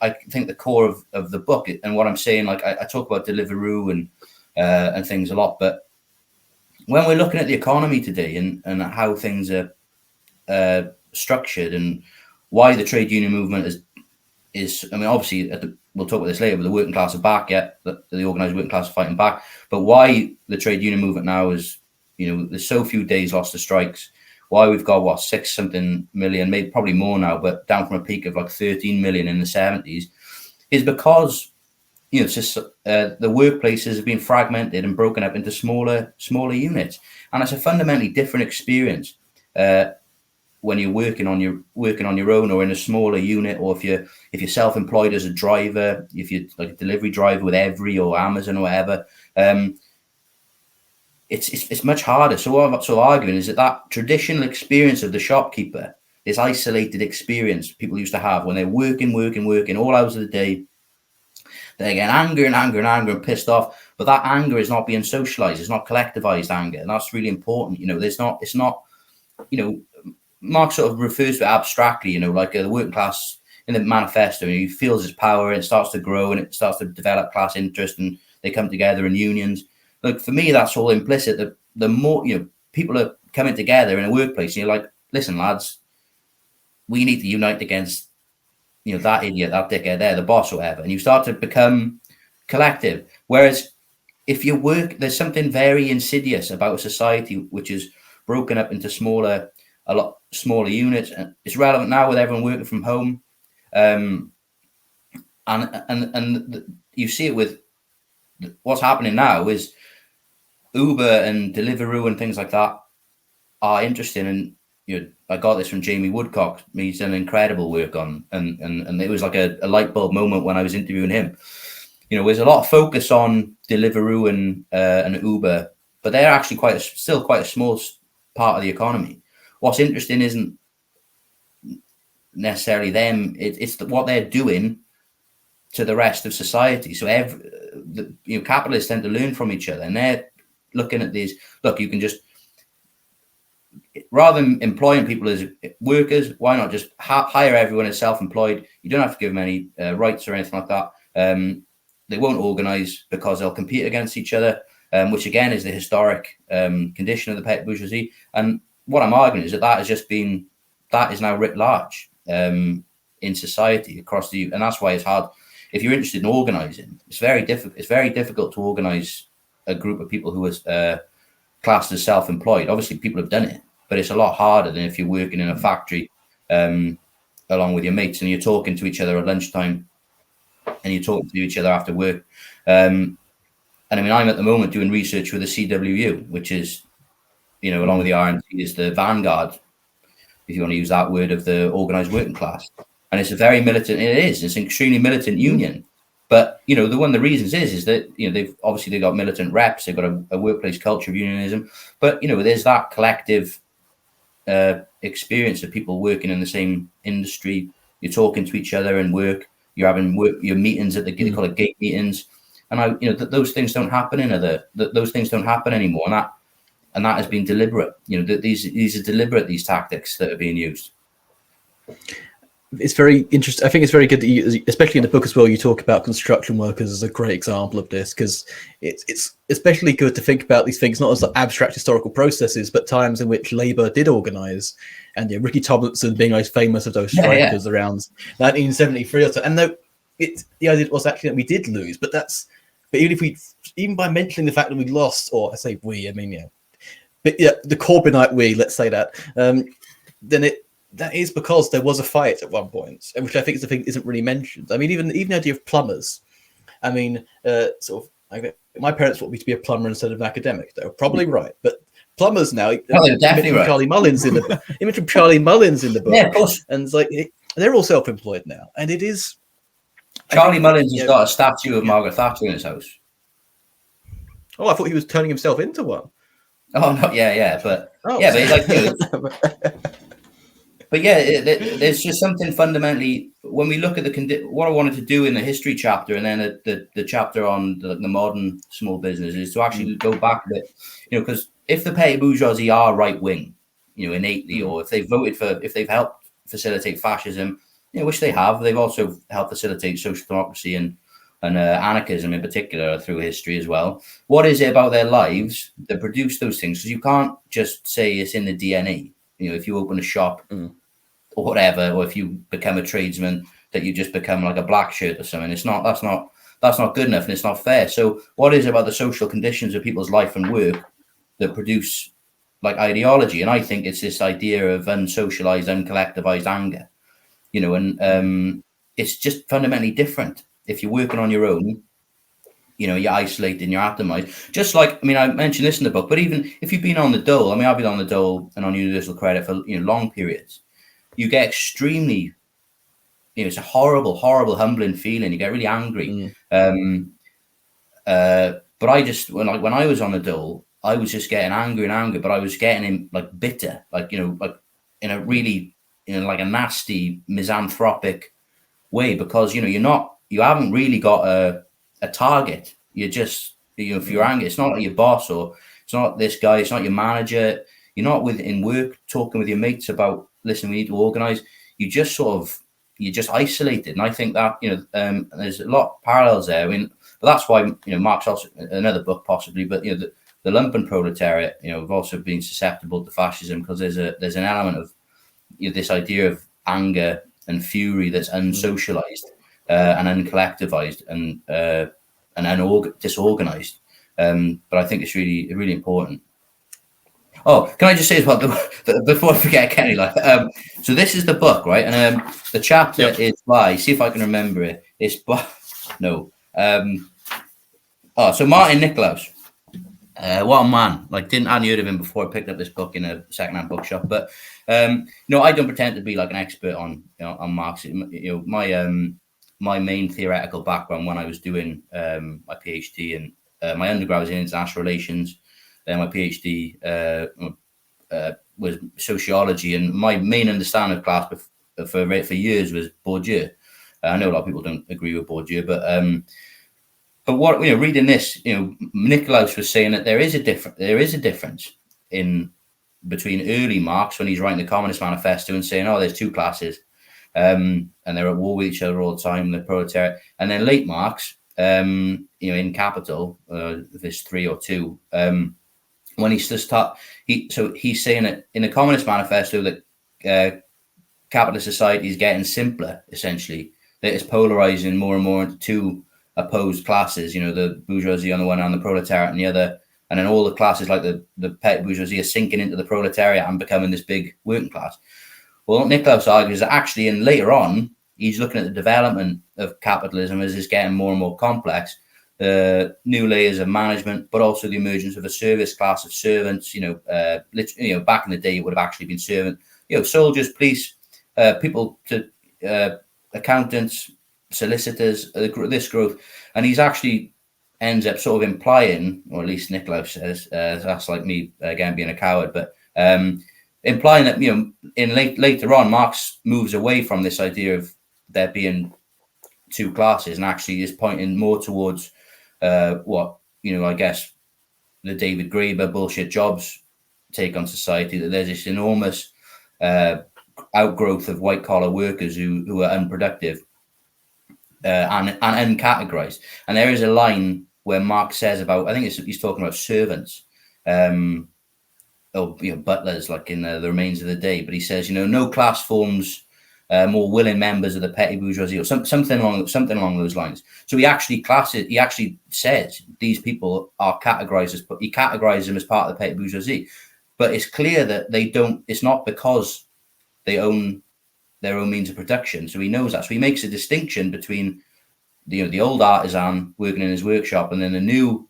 I think the core of the book. And what I'm saying, like I talk about Deliveroo and things a lot, but when we're looking at the economy today and how things are structured, and why the trade union movement is. I mean, obviously, we'll talk about this later, but the working class are back. Yeah, the organised working class are fighting back. But why the trade union movement now is, there's so few days lost to strikes. Why we've got 6-something million, maybe probably more now, but down from a peak of like 13 million in the 70s, is because it's just the workplaces have been fragmented and broken up into smaller units, and it's a fundamentally different experience when you're working on your own or in a smaller unit, or if you're self-employed as a driver, if you're like a delivery driver with Every or Amazon or whatever. It's much harder. So what I'm sort of arguing is that traditional experience of the shopkeeper, this isolated experience people used to have when they're working all hours of the day, they're getting angry and pissed off. But that anger is not being socialized. It's not collectivized anger, and that's really important. It's not. Marx sort of refers to it abstractly. Like the working class in the manifesto, he feels his power and it starts to grow and it starts to develop class interest, and they come together in unions. Like for me, that's all implicit. That the more people are coming together in a workplace, and you're like, listen, lads, we need to unite against that idiot, that dickhead there, the boss or whatever, and you start to become collective. Whereas if you work, there's something very insidious about a society which is broken up into a lot smaller units, and it's relevant now with everyone working from home, and you see it with what's happening now is Uber and Deliveroo and things like that are interesting. And I got this from Jamie Woodcock. He's done incredible work on, and it was like a light bulb moment when I was interviewing him. There's a lot of focus on Deliveroo and Uber, but they're actually still quite a small part of the economy. What's interesting isn't necessarily them; it's what they're doing to the rest of society. So capitalists tend to learn from each other, and they're looking at these. Look, you can just, rather than employing people as workers, why not just hire everyone as self-employed? You don't have to give them any rights or anything like that. They won't organize because they'll compete against each other, which again is the historic condition of the petite bourgeoisie. And what I'm arguing is that is now writ large in society across and that's why it's hard. If you're interested in organizing, it's very difficult to organize a group of people who are classed as self-employed. Obviously, people have done it, but it's a lot harder than if you're working in a factory along with your mates and you're talking to each other at lunchtime and you're talking to each other after work. And I mean, I'm at the moment doing research with the CWU, which is, along with the RMT, is the vanguard, if you want to use that word, of the organised working class. And it's a very militant, it's an extremely militant union. But, one of the reasons is that, they've got militant reps, they've got a workplace culture of unionism. But, there's that collective experience of people working in the same industry. You're talking to each other in work, you're having your meetings at they call it gate meetings. And those things don't happen those things don't happen anymore. And that has been deliberate. These are deliberate, these tactics that are being used. It's very interesting. I think it's very good that you, especially in the book as well, you talk about construction workers as a great example of this, because it's especially good to think about these things not as abstract historical processes, but times in which labour did organise. And Ricky Tomlinson being most famous of those strikers around 1973 or so. And though the idea was actually that we did lose, but even by mentioning the fact that we lost, or I say we, I mean, but the Corbynite we, let's say that, then that is because there was a fight at one point, which I think is the thing isn't really mentioned. I mean, even the idea of plumbers. I mean, my parents want me to be a plumber instead of an academic. They were probably right, but plumbers now. Definitely right. Charlie Mullins in the image of Charlie Mullins in the book. Yeah, of course. And it's like they're all self-employed now, and it is. Charlie Mullins has got a statue of Margaret Thatcher in his house. Oh, I thought he was turning himself into one. Oh no, but but there's just something fundamentally when we look at what I wanted to do in the history chapter, and then the chapter on the modern small business, is to actually go back a bit, because if the petty bourgeoisie are right wing, innately, or if they've helped facilitate fascism, which they have, they've also helped facilitate social democracy and anarchism in particular through history as well. What is it about their lives that produce those things? Because you can't just say it's in the DNA. if you open a shop or whatever, or if you become a tradesman, that you just become like a black shirt or something. That's not good enough, and it's not fair. So what is it about the social conditions of people's life and work that produce like ideology? And I think it's this idea of unsocialized, uncollectivized anger, and it's just fundamentally different. If you're working on your own, you're isolated and you're atomized. Just like, I mentioned this in the book, but even if you've been on the dole, I've been on the dole and on universal credit for long periods, you get extremely, it's a horrible, horrible, humbling feeling. You get really angry. But I just, when I was on the dole, I was just getting angry, but I was getting like bitter, like in a really, like a nasty misanthropic way, because, you haven't really got a target. You're just, if you're angry, it's not like your boss, or it's not this guy, it's not your manager. You're not in work talking with your mates about, listen, we need to organize. You're just isolated. And I think that, there's a lot of parallels there. But that's why, Marx also, another book possibly, but, the lumpen proletariat, have also been susceptible to fascism, because there's an element of this idea of anger and fury that's unsocialized and uncollectivized and disorganized. But I think it's really, really important. Oh, can I just say as well, before I forget, Kenny, so this is the book, right? And the chapter is by, see if I can remember it. It's by, no. So Martin Nicolaus. What a man. Hadn't heard of him before I picked up this book in a secondhand bookshop. But, I don't pretend to be like an expert on Marx. My main theoretical background when I was doing my PhD, and my undergrad was in international relations. Then my PhD was sociology, and my main understanding of class for years was Bourdieu. I know a lot of people don't agree with Bourdieu, but what reading this, Nicolaus was saying that there is a difference in between early Marx, when he's writing the Communist Manifesto and saying, there's two classes, and they're at war with each other all the time, the proletariat, and then late Marx, in Capital, this 3 or 2. When he's he's saying that in the Communist Manifesto that capitalist society is getting simpler, essentially, that it's polarizing more and more into two opposed classes, the bourgeoisie on the one hand, the proletariat on the other, and then all the classes like the petty bourgeoisie are sinking into the proletariat and becoming this big working class. Well, Nicolaus argues that actually, and later on, he's looking at the development of capitalism as it's getting more and more complex, new layers of management, but also the emergence of a service class of servants. Back in the day, it would have actually been servant, soldiers, police, people to accountants, solicitors, this growth. And he's actually ends up sort of implying, or at least Nicolaus says, that's like me again being a coward, but implying that later on Marx moves away from this idea of there being two classes, and actually is pointing more towards I guess the David Graeber bullshit jobs take on society, that there's this enormous outgrowth of white collar workers who are unproductive and uncategorized. And there is a line where Marx says about, I think he's talking about servants, butlers, like in the remains of the day, but he says, no class forms more willing members of the petty bourgeoisie, or something along those lines. So he actually says these people are categorized he categorizes them as part of the petty bourgeoisie, but it's clear that they don't. It's not because they own their own means of production. So he knows that. So he makes a distinction between the old artisan working in his workshop and then the new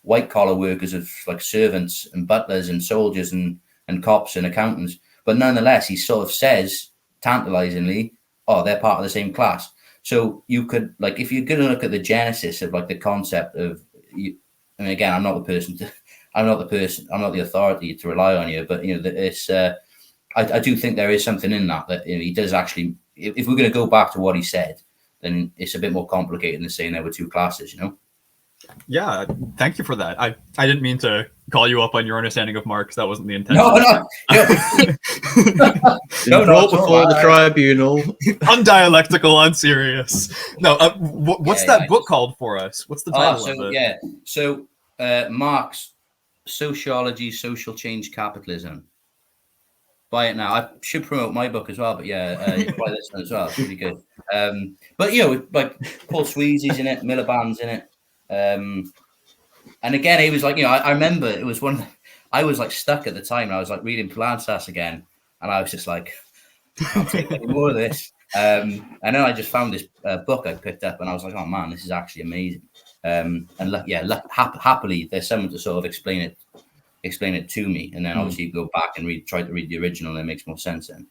white collar workers of like servants and butlers and soldiers and cops and accountants. But nonetheless, he sort of says tantalizingly, they're part of the same class. So you could, like, if you're going to look at the genesis of like the concept of, and again, I'm not the authority to rely on you, but it's I do think there is something in that he does actually. If we're going to go back to what he said, then it's a bit more complicated than saying there were two classes. Yeah, thank you for that. I didn't mean to call you up on your understanding of Marx. That wasn't the intention. No, before the tribunal. Undialectical, unserious. No, what's that book called for us? What's the title of it? Yeah, so Marx, Sociology, Social Change, Capitalism, buy it now. I should promote my book as well, but yeah, you buy this one as well. It's really good. But like Paul Sweezy's in it, Miliband's in it. And again, he was like, I remember it was I was like stuck at the time. And I was like reading Poulantzas again, and I was just like, I can't take any more of this. And then I just found this book I picked up, and I was like, oh man, this is actually amazing. And happily, there's someone to sort of explain it to me, and then obviously go back and try to read the original, and it makes more sense then.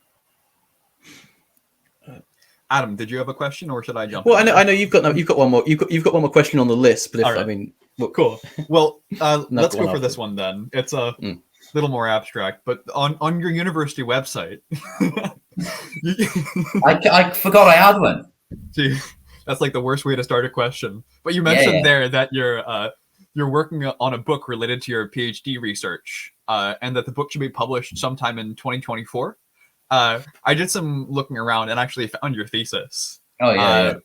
Adam, did you have a question, or should I jump? Well, I know you've got one more. You've got one more question on the list, but if, right. Cool. Well, let's go for this one then. It's a little more abstract, but on your university website, I forgot I had one. Gee, that's like the worst way to start a question. But you mentioned there that you're working on a book related to your PhD research, and that the book should be published sometime in 2024. I did some looking around and actually found your thesis,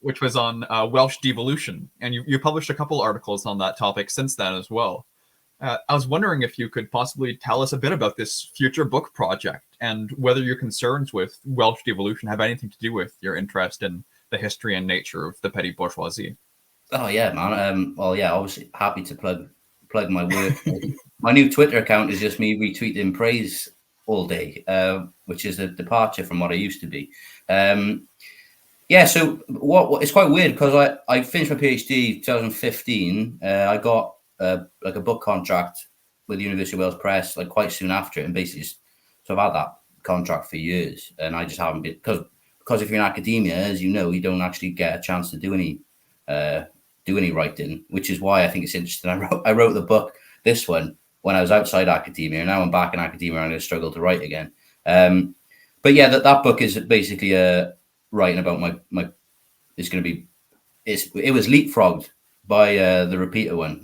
which was on Welsh devolution, and you published a couple articles on that topic since then as well. I was wondering if you could possibly tell us a bit about this future book project and whether your concerns with Welsh devolution have anything to do with your interest in the history and nature of the petty bourgeoisie. Oh yeah, man. Well, yeah, obviously happy to plug my work. My new Twitter account is just me retweeting praise all day, which is a departure from what I used to be. So what it's quite weird because I finished my PhD 2015. I got like a book contract with the University of Wales Press like quite soon after it, and basically so I've had that contract for years, and I just haven't been because if you're in academia, as you know, you don't actually get a chance to do any writing, which is why I think it's interesting. I wrote the book, this one, when I was outside academia, and now I'm back in academia and I'm going to struggle to write again. But yeah, that book is basically writing about my it's going to be it was leapfrogged by the repeater one,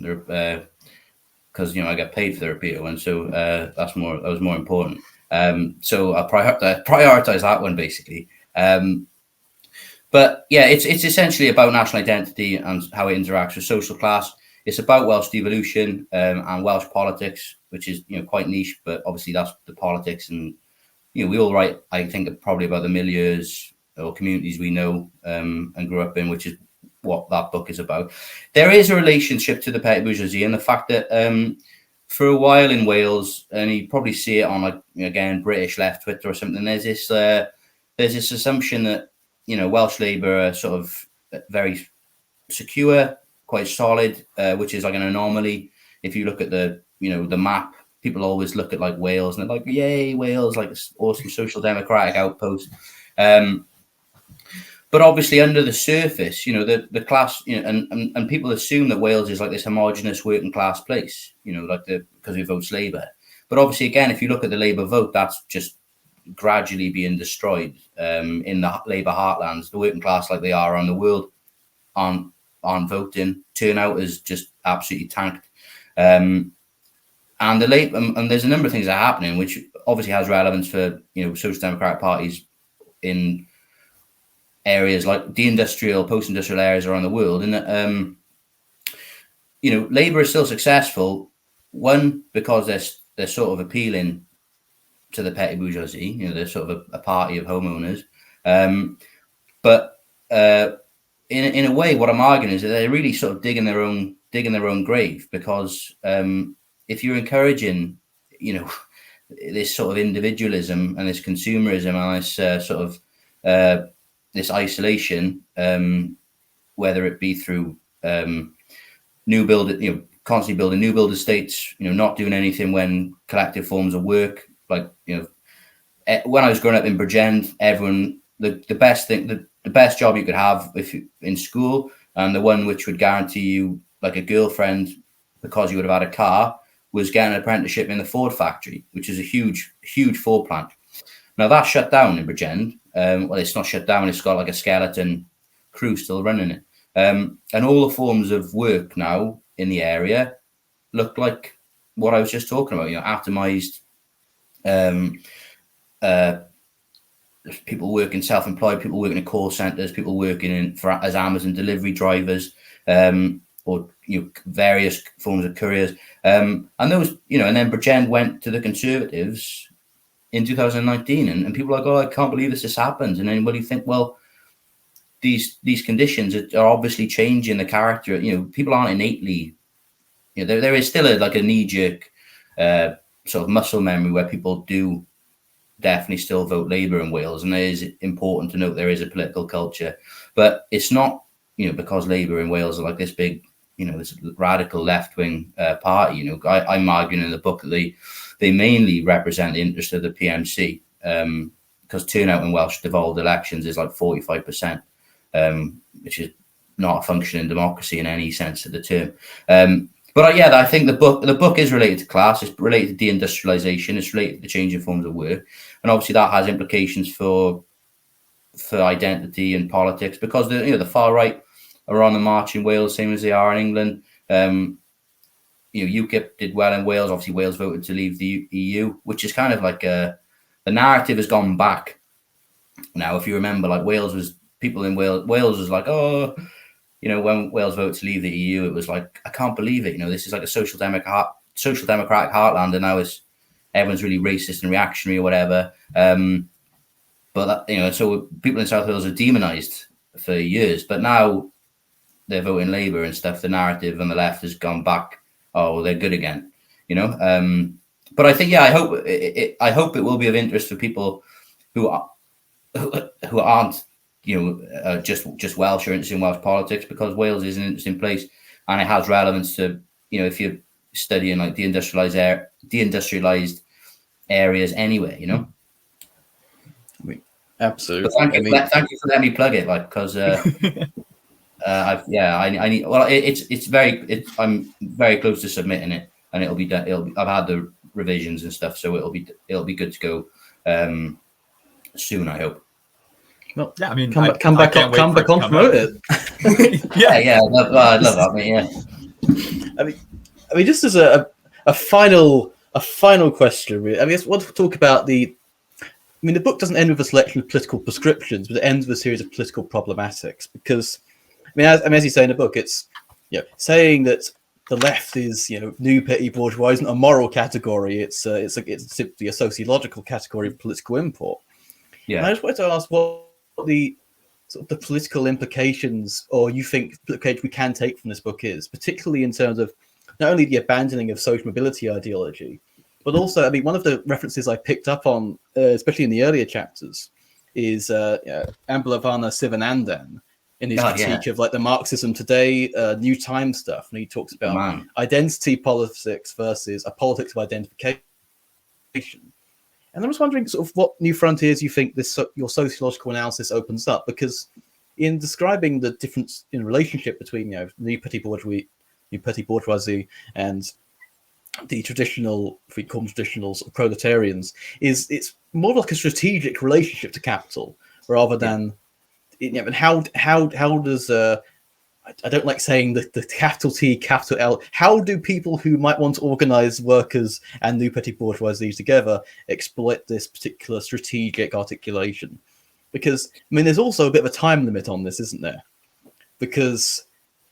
because I get paid for the repeater one, so that was more important. So I prioritize that one basically. But yeah, it's essentially about national identity and how it interacts with social class. It's about Welsh devolution and Welsh politics, which is quite niche, but obviously that's the politics, and we all write, I think, probably about the milieus or communities we know and grew up in, which is what that book is about. There is a relationship to the petty bourgeoisie, and the fact that for a while in Wales, and you probably see it on like again British left Twitter or something, there's this assumption that Welsh Labour are sort of very secure, quite solid, which is like an anomaly. If you look at the map, people always look at like Wales and they're like, yay, Wales, like this awesome social democratic outpost. But obviously under the surface, the class, and people assume that Wales is like this homogenous working class place, because it votes Labour. But obviously, again, if you look at the Labour vote, that's just gradually being destroyed in the Labour heartlands. The working class, like they are around the world, aren't voting. Turnout is just absolutely tanked. And there's a number of things that are happening, which obviously has relevance for social democratic parties in areas like de-industrial, post-industrial areas around the world. And that Labour is still successful. One, because they're sort of appealing to the petty bourgeoisie. They're sort of a party of homeowners. But in a way, what I'm arguing is that they're really sort of digging their own grave, because if you're encouraging, this sort of individualism and this consumerism and this sort of this isolation, whether it be through new build, constantly building new build estates, not doing anything when collective forms of work, like when I was growing up in Bridgend, everyone the best job you could have in school, and the one which would guarantee you like a girlfriend because you would have had a car, was getting an apprenticeship in the Ford factory, which is a huge Ford plant. Now that's shut down in Bridgend. Well, it's not shut down. It's got like a skeleton crew still running it. And all the forms of work now in the area look like what I was just talking about, atomized, people working self-employed, people working in call centers, people working as Amazon delivery drivers, or various forms of couriers. And those, and then Bridgend went to the Conservatives in 2019, and people are like, oh, I can't believe this has happened. And then when you think, well, these conditions are obviously changing the character. People aren't innately, there is still a knee-jerk sort of muscle memory where people do definitely still vote Labour in Wales, and it is important to note there is a political culture, but it's not because Labour in Wales are like this big this radical left-wing party. I'm arguing in the book that they mainly represent the interest of the PMC, because turnout in Welsh devolved elections is like 45%, which is not a functioning democracy in any sense of the term. But I think the book is related to class. It's related to deindustrialization. It's related to the changing forms of work, and obviously that has implications for identity and politics, because the far right are on the march in Wales, same as they are in England. UKIP did well in Wales. Obviously, Wales voted to leave the EU, which is kind of like the narrative has gone back. Now, if you remember, like people in Wales was like, oh, when Wales voted to leave the EU, it was like, I can't believe it. This is like a social democratic heartland, and now everyone's really racist and reactionary or whatever. But so people in South Wales are demonized for years, but now they're voting Labour and stuff. The narrative on the left has gone back. Oh, well, they're good again, But I think, I hope it will be of interest for people who aren't, just Welsh or interested in Welsh politics, because Wales is an interesting place, and it has relevance to, if you're studying like deindustrialized areas anyway, Absolutely. Thank you for letting me plug it, because I need. Well, I'm very close to submitting it, and it'll be done. I've had the revisions and stuff, so it'll be good to go soon, I hope. Well, yeah, I mean, come back on, promote it. I'd love that, mate. Yeah. I mean, just as a final question, really. I guess I want to talk about the book doesn't end with a selection of political prescriptions, but it ends with a series of political problematics. Because, as you say in the book, it's saying that the left is new petty bourgeoisie isn't a moral category. It's simply a sociological category of political import. Yeah. And I just wanted to ask what the sort of the political implications, or you think we can take from this book is, particularly in terms of not only the abandoning of social mobility ideology, but also, one of the references I picked up on, especially in the earlier chapters, is Ambalavana Sivanandan in his critique of like the Marxism today, New Time stuff, and he talks about identity politics versus a politics of identification. And I was wondering sort of what new frontiers you think your sociological analysis opens up, because in describing the difference in relationship between new petite-bourgeoisie and the traditional, if we call them traditional sort of proletarians, it's more like a strategic relationship to capital rather than, and how does I don't like saying the capital T, capital L. How do people who might want to organize workers and new petty bourgeoisie together exploit this particular strategic articulation? Because, there's also a bit of a time limit on this, isn't there? Because,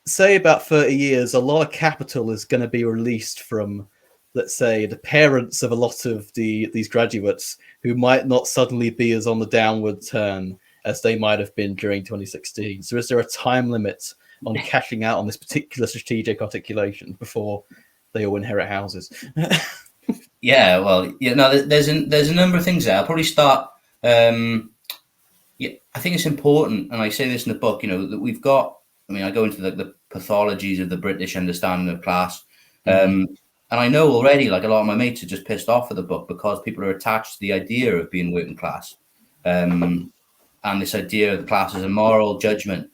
say about 30 years, a lot of capital is going to be released from, let's say, the parents of a lot of these graduates who might not suddenly be as on the downward turn as they might have been during 2016. So is there a time limit on cashing out on this particular strategic articulation before they all inherit houses? There's a number of things there. I'll probably start. I think it's important, and I say this in the book, that we've got. I go into the pathologies of the British understanding of class, and I know already, like a lot of my mates are just pissed off at the book because people are attached to the idea of being working class, and this idea of the class as a moral judgment.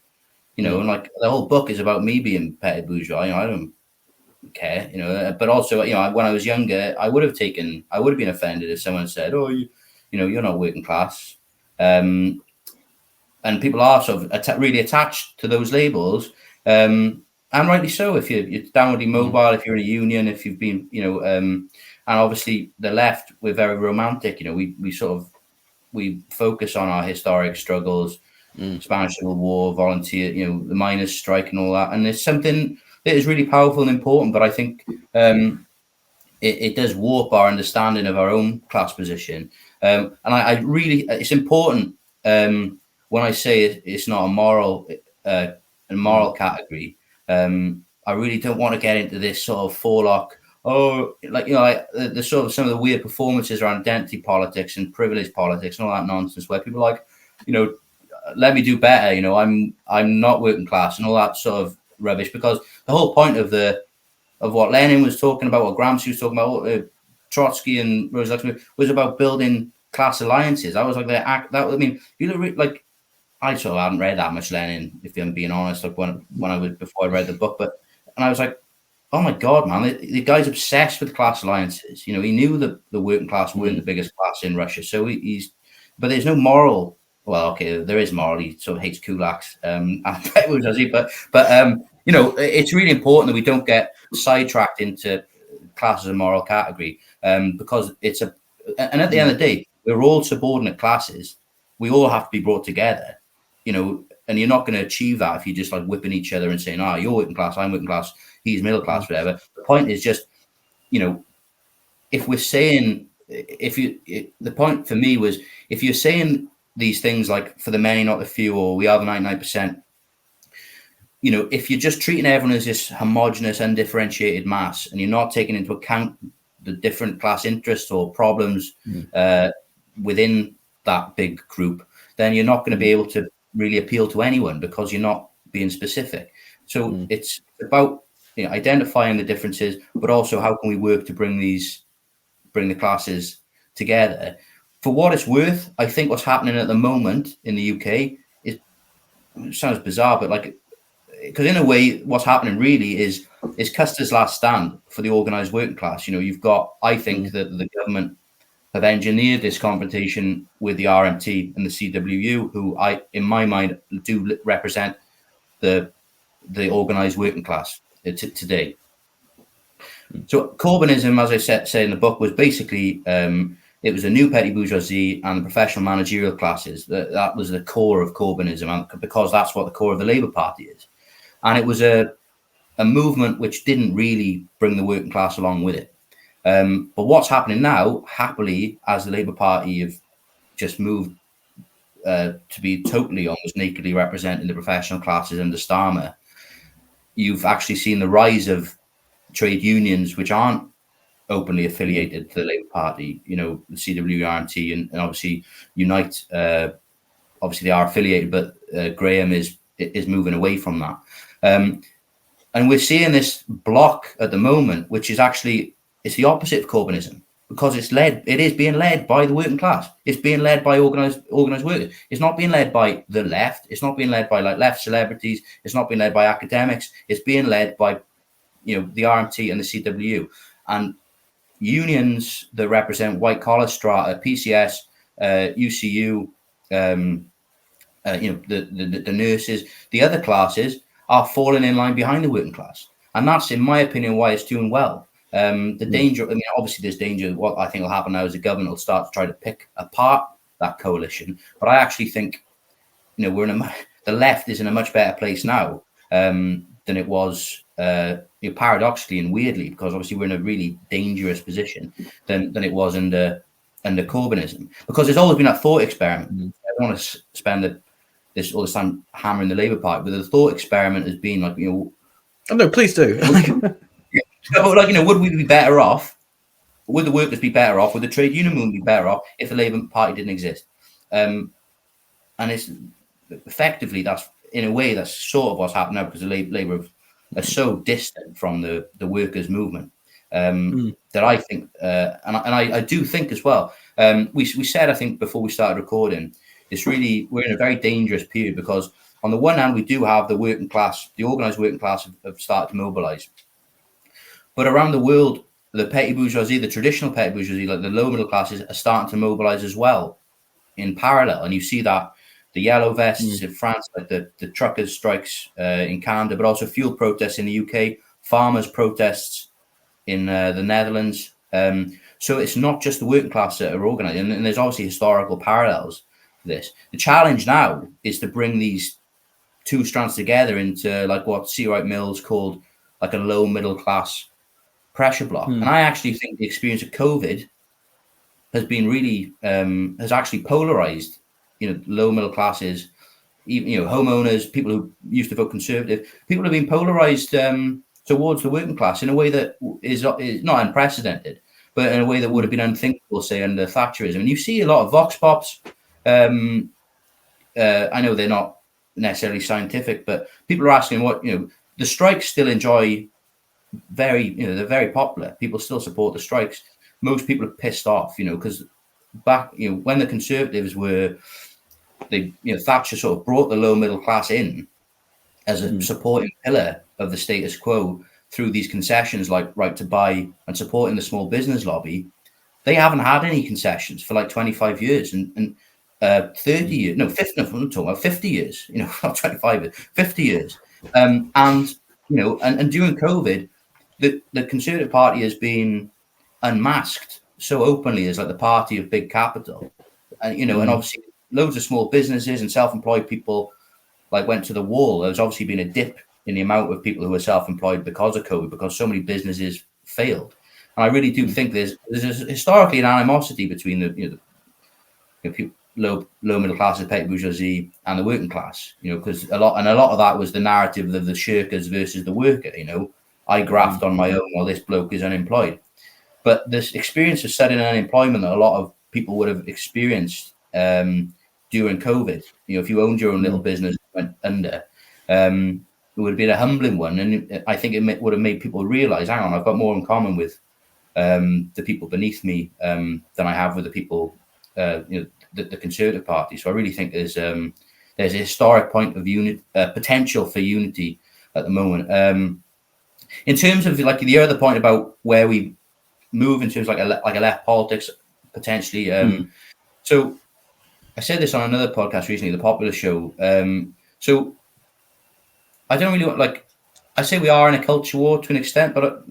And like the whole book is about me being petty bourgeois. I don't care, but also, when I was younger, I would have been offended if someone said, "Oh, you're not working class." And people are sort of really attached to those labels, and rightly so. If you're downwardly mobile, if you're in a union, if you've been, and obviously the left, we're very romantic. We focus on our historic struggles. Spanish Civil War, volunteer, the miners' strike and all that. And it's something that is really powerful and important, but I think it does warp our understanding of our own class position. And I really, it's important when I say it's not a moral category. I really don't want to get into this sort of forelock. Oh, like, you know, like the sort of some of the weird performances around identity politics and privilege politics and all that nonsense, where people are like, you know, let me do better. You know, I'm not working class and all that sort of rubbish. Because the whole point of what Lenin was talking about, what Gramsci was talking about, what Trotsky and Rosa Luxemburg was about building class alliances. I was like, I mean, you know, like, I sort of haven't read that much Lenin, if I'm being honest. Like when I was before I read the book, and I was like, oh my God, man, the guy's obsessed with class alliances. You know, he knew that the working class weren't the biggest class in Russia, so but there's no moral. Well, okay, there is moral. He sort of hates kulaks, but you know, it's really important that we don't get sidetracked into class as a moral category, because and at the end of the day, we're all subordinate classes. We all have to be brought together, you know, and you're not going to achieve that if you just like whipping each other and saying, you're working class, I'm working class, he's middle class, whatever. The point is just, you know, if we're saying, the point for me was, if you're saying these things like for the many, not the few, or we are the 99%, you know, if you're just treating everyone as this homogenous, undifferentiated mass, and you're not taking into account the different class interests or problems within that big group, then you're not going to be able to really appeal to anyone, because you're not being specific. So it's about, you know, identifying the differences, but also how can we work to bring the classes together. For what it's worth, I think what's happening at the moment in the UK is, it sounds bizarre, but like, because in a way what's happening really is Custer's last stand for the organised working class. You know, you've got, I think that the government have engineered this confrontation with the RMT and the CWU, who in my mind do represent the organised working class today. So Corbynism, as I say in the book, was basically it was a new petty bourgeoisie and the professional managerial classes. That was the core of Corbynism, because that's what the core of the Labour Party is. And it was a movement which didn't really bring the working class along with it. But what's happening now, happily, as the Labour Party have just moved to be totally, almost nakedly representing the professional classes under Starmer, you've actually seen the rise of trade unions which aren't openly affiliated to the Labour Party. You know, the CWRMT and obviously Unite, obviously they are affiliated, but Graham is moving away from that. And we're seeing this block at the moment, which is actually, it's the opposite of Corbynism, because it is being led by the working class. It's being led by organized workers. It's not being led by the left. It's not being led by like left celebrities. It's not being led by academics. It's being led by, you know, the RMT and the CWU, and unions that represent white collar strata, PCS, UCU, you know, the nurses, the other classes are falling in line behind the working class, and that's, in my opinion, why it's doing well. The danger, I mean, obviously there's danger. What I think will happen now is the government will start to try to pick apart that coalition. But I actually think, you know, the left is in a much better place now than it was, you know, paradoxically and weirdly, because obviously we're in a really dangerous position than it was under Corbynism, because there's always been that thought experiment. I don't want to spend all this time hammering the Labour Party, but the thought experiment has been like, you know, oh no, please do. Like, you know, would we be better off? Would the workers be better off? Would the trade union movement be better off if the Labour Party didn't exist? And it's effectively, that's in a way that's sort of what's happened now, because the Labour are so distant from the workers' movement that I think, and I do think as well. We said, I think, before we started recording, we're in a very dangerous period, because on the one hand we do have the working class, the organised working class have started to mobilise. But around the world, the petty bourgeoisie, the traditional petty bourgeoisie, like the low middle classes, are starting to mobilise as well in parallel. And you see that the yellow vests in France, like the truckers' strikes in Canada, but also fuel protests in the UK, farmers' protests in the Netherlands. So it's not just the working class that are organising, and there's obviously historical parallels to this. The challenge now is to bring these two strands together into like what C. Wright Mills called like a low middle class pressure block. And I actually think the experience of COVID has been really has actually polarized, low middle classes, even, homeowners, people who used to vote Conservative. People have been polarized towards the working class in a way that is not unprecedented, but in a way that would have been unthinkable, say, under Thatcherism. And you see a lot of vox pops. I know they're not necessarily scientific, but people are asking what, the strikes still enjoy they're very popular. People still support the strikes. Most people are pissed off, because back, when the Conservatives were, Thatcher sort of brought the low middle class in as a supporting pillar of the status quo through these concessions like right to buy and supporting the small business lobby. They haven't had any concessions for like 25 years and 30 years, no, 50, I'm talking about 50 years, not 25 years, 50 years. And during COVID, the Conservative Party has been unmasked so openly as like the party of big capital. And, and obviously loads of small businesses and self-employed people like went to the wall. There's obviously been a dip in the amount of people who are self-employed because of COVID, because so many businesses failed. And I really do think there's historically an animosity between the people, low middle classes, petite bourgeoisie, and the working class. Because a lot of that was the narrative of the shirkers versus the worker. I graft on my own while this bloke is unemployed. But this experience of sudden unemployment that a lot of people would have experienced during COVID, if you owned your own little business went under, it would have been a humbling one. And I think it would have made people realize, hang on, I've got more in common with the people beneath me than I have with the people, the Conservative Party. So I really think there's a historic point of potential for unity at the moment. In terms of like the other point about where we move in terms of like a left politics potentially. So I said this on another podcast recently, the Popular Show. So I don't really I say we are in a culture war to an extent, but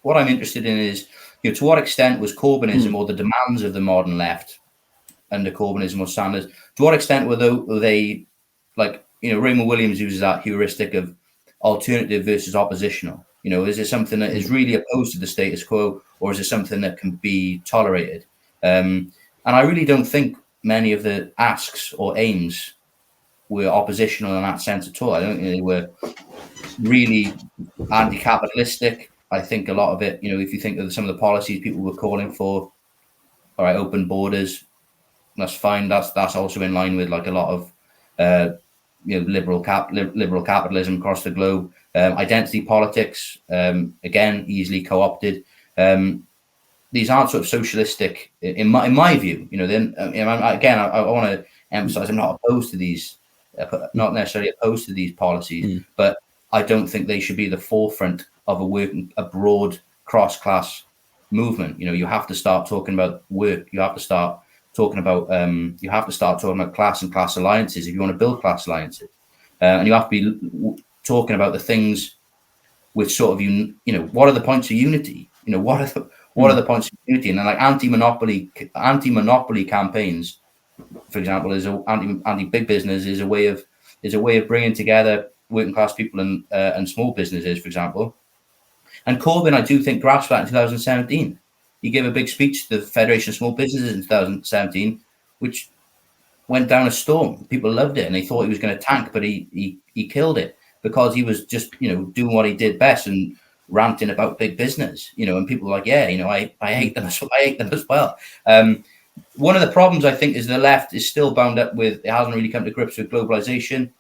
what I'm interested in is, to what extent was Corbynism or the demands of the modern left under Corbynism or Sanders, to what extent were they like, Raymond Williams uses that heuristic of alternative versus oppositional. Is it something that is really opposed to the status quo, or is it something that can be tolerated? And I really don't think many of the asks or aims were oppositional in that sense at all. I don't think they were really anti-capitalistic. I think a lot of it, if you think of some of the policies people were calling for, all right, open borders, that's fine. That's also in line with like a lot of liberal capitalism across the globe. Identity politics, again, easily co-opted. These aren't sort of socialistic in my view. Then again, I want to emphasize I'm not opposed to these, not necessarily opposed to these policies, but I don't think they should be the forefront of a broad cross-class movement. You have to start talking about work. You have to start talking about class and class alliances if you want to build class alliances, and you have to be talking about the things with sort of what are the points of unity? What are the points of unity? And then like anti-monopoly campaigns, for example, is anti-big business is a way of bringing together working class people and small businesses, for example. And Corbyn, I do think, grasped that in 2017. He gave a big speech to the Federation of Small Businesses in 2017, which went down a storm. People loved it, and they thought he was going to tank, but he killed it because he was just doing what he did best and ranting about big business. And people were like, I hate them. I hate them as well. One of the problems I think is the left is still bound up with, it hasn't really come to grips with globalization.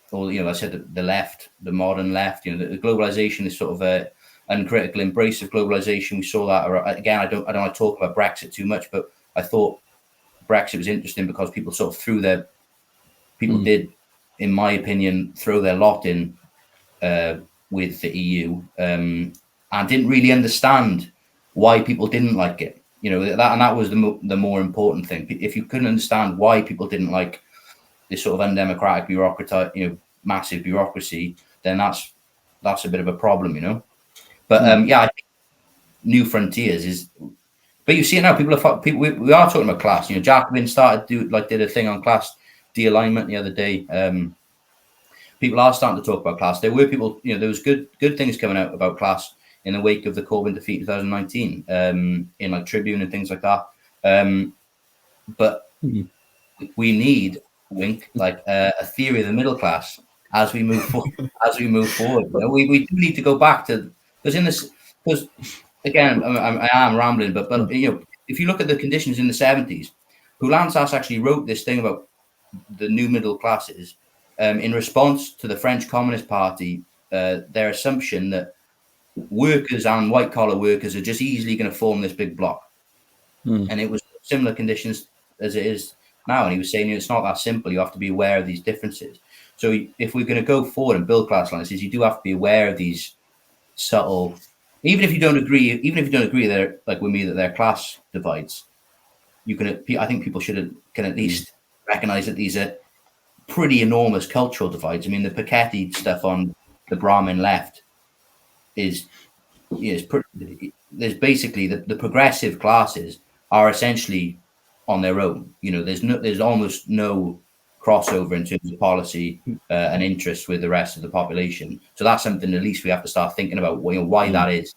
Or I said the left, the modern left. The globalization is sort of a uncritical embrace of globalization. We saw that. Again, I don't want to talk about Brexit too much, but I thought Brexit was interesting because people sort of did, in my opinion, throw their lot in with the EU and didn't really understand why people didn't like it. That was the more important thing. If you couldn't understand why people didn't like this sort of undemocratic massive bureaucracy, then that's a bit of a problem, But I think New Frontiers is. But you see it now. We are talking about class. Jacobin did a thing on class de-alignment the other day. People are starting to talk about class. There were people. There was good things coming out about class in the wake of the Corbyn defeat in 2019, in like Tribune and things like that. But we need like a theory of the middle class as we move forward. You know, we do need to go back to, because again, I am rambling, but you know, if you look at the conditions in the 70s, Poulantzas actually wrote this thing about the new middle classes in response to the French Communist Party, their assumption that workers and white collar workers are just easily going to form this big block. And it was similar conditions as it is now. And he was saying, you know, it's not that simple. You have to be aware of these differences. So if we're going to go forward and build class lines, you do have to be aware of these subtle, even if you don't agree they're like with me that they're class divides, I think people can at least recognize that these are pretty enormous cultural divides. I mean, the Piketty stuff on the Brahmin left is there's basically the progressive classes are essentially on their own. You know, there's almost no crossover in terms of policy and interest with the rest of the population. So that's something at least we have to start thinking about, you know, why that is.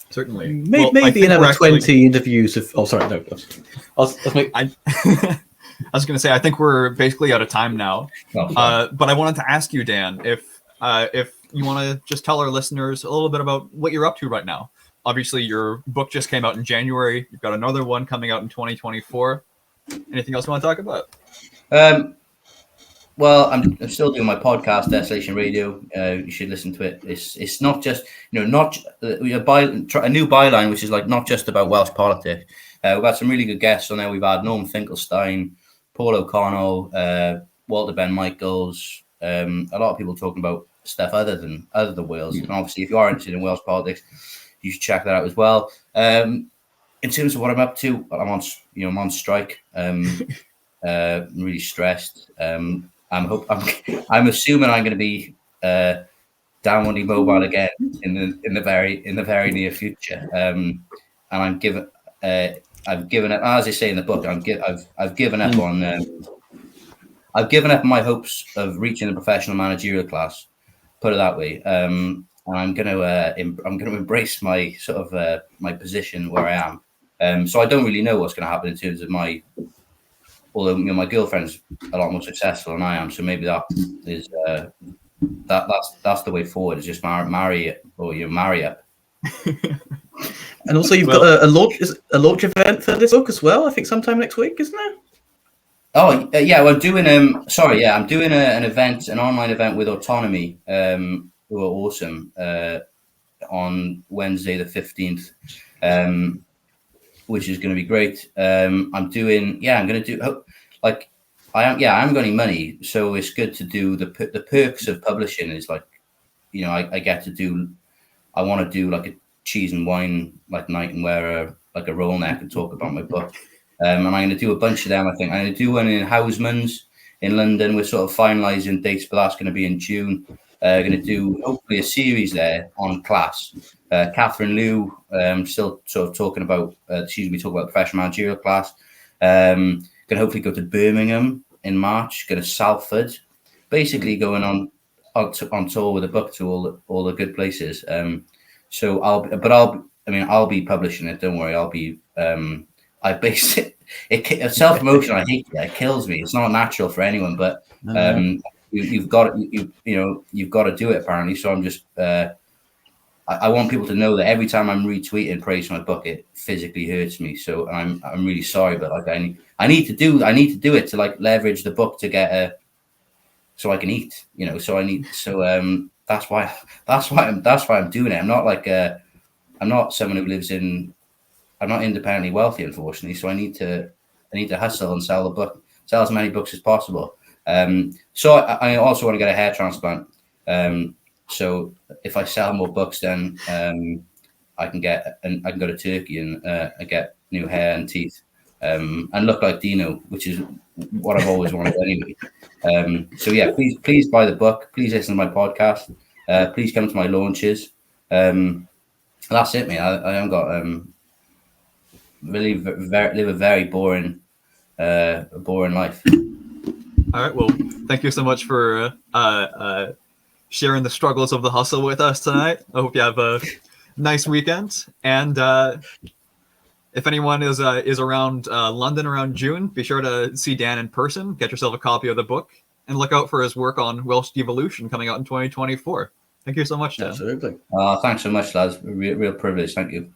Certainly. Maybe another 20 interviews of. Oh, sorry, no. I was going to say, I think we're basically out of time now. But I wanted to ask you, Dan, if you want to just tell our listeners a little bit about what you're up to right now. Obviously, your book just came out in January. You've got another one coming out in 2024. Anything else you want to talk about? Well, I'm still doing my podcast, Desolation Radio. You should listen to it. It's not just, you know, a new byline, which is like not just about Welsh politics. We've had some really good guests on there. We've had Norm Finkelstein, Paul O'Connell, Walter Ben Michaels, a lot of people talking about stuff other than Wales. And obviously, if you are interested in Welsh politics, you should check that out as well. In terms of what I'm up to, I'm on strike. I'm really stressed. I'm assuming I'm going to be downwardly mobile again in the very near future. And I've given up, as I say in the book. I've given up on. I've given up my hopes of reaching the professional managerial class. Put it that way. And I'm going to embrace my sort of my position where I am. So I don't really know what's going to happen in terms of my. Although, you know, my girlfriend's a lot more successful than I am, so maybe that is that's the way forward. Is just marry it, or you marry up. And also, you've got a launch event for this book as well. I think sometime next week, isn't it? Oh yeah, well, I'm doing I'm doing an online event with Autonomy, who are awesome, on Wednesday the 15th. Which is going to be great. I'm going to do like I am getting money, so it's good to do the perks of publishing is like, you know, I get to do. I want to do like a cheese and wine like night and wear a roll neck and talk about my book. And I'm going to do a bunch of them. I think I'm going to do one in Houseman's in London. We're sort of finalising dates, but that's going to be in June. Going to do hopefully a series there on class. Catherine Liu, still sort of talking about, she's going to be talking about professional managerial class. Going to hopefully go to Birmingham in March, going to Salford, basically going on tour with a book to all the good places. So I'll be publishing it. Don't worry. I'll be, I based it self-promotion. I hate that. It kills me. It's not natural for anyone, but, you've got to do it apparently. So I'm just, I want people to know that every time I'm retweeting praise for my book, it physically hurts me. So I'm really sorry, but like I need to do it to like leverage the book to get so I can eat, you know. That's why I'm doing it. I'm not like I'm not someone who lives in. I'm not independently wealthy, unfortunately. So I need to hustle and sell as many books as possible. So I also want to get a hair transplant. So if I sell more books, then I can go to Turkey and I get new hair and teeth and look like Dino, which is what I've always wanted anyway. So yeah, please buy the book. Please listen to my podcast. Please come to my launches. That's it, mate. I haven't got really live a very boring life. All right. Well, thank you so much for sharing the struggles of the hustle with us tonight. I hope you have a nice weekend. And if anyone is around London around June, be sure to see Dan in person, get yourself a copy of the book, and look out for his work on Welsh devolution coming out in 2024. Thank you so much, Dan. Absolutely. Thanks so much, lads. Real privilege. Thank you.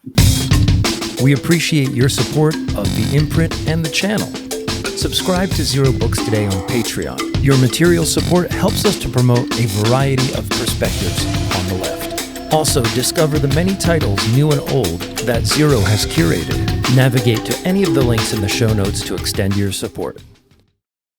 We appreciate your support of the imprint and the channel. Subscribe to Zero Books today on Patreon. Your material support helps us to promote a variety of perspectives on the left. Also, discover the many titles, new and old, that Zero has curated. Navigate to any of the links in the show notes to extend your support.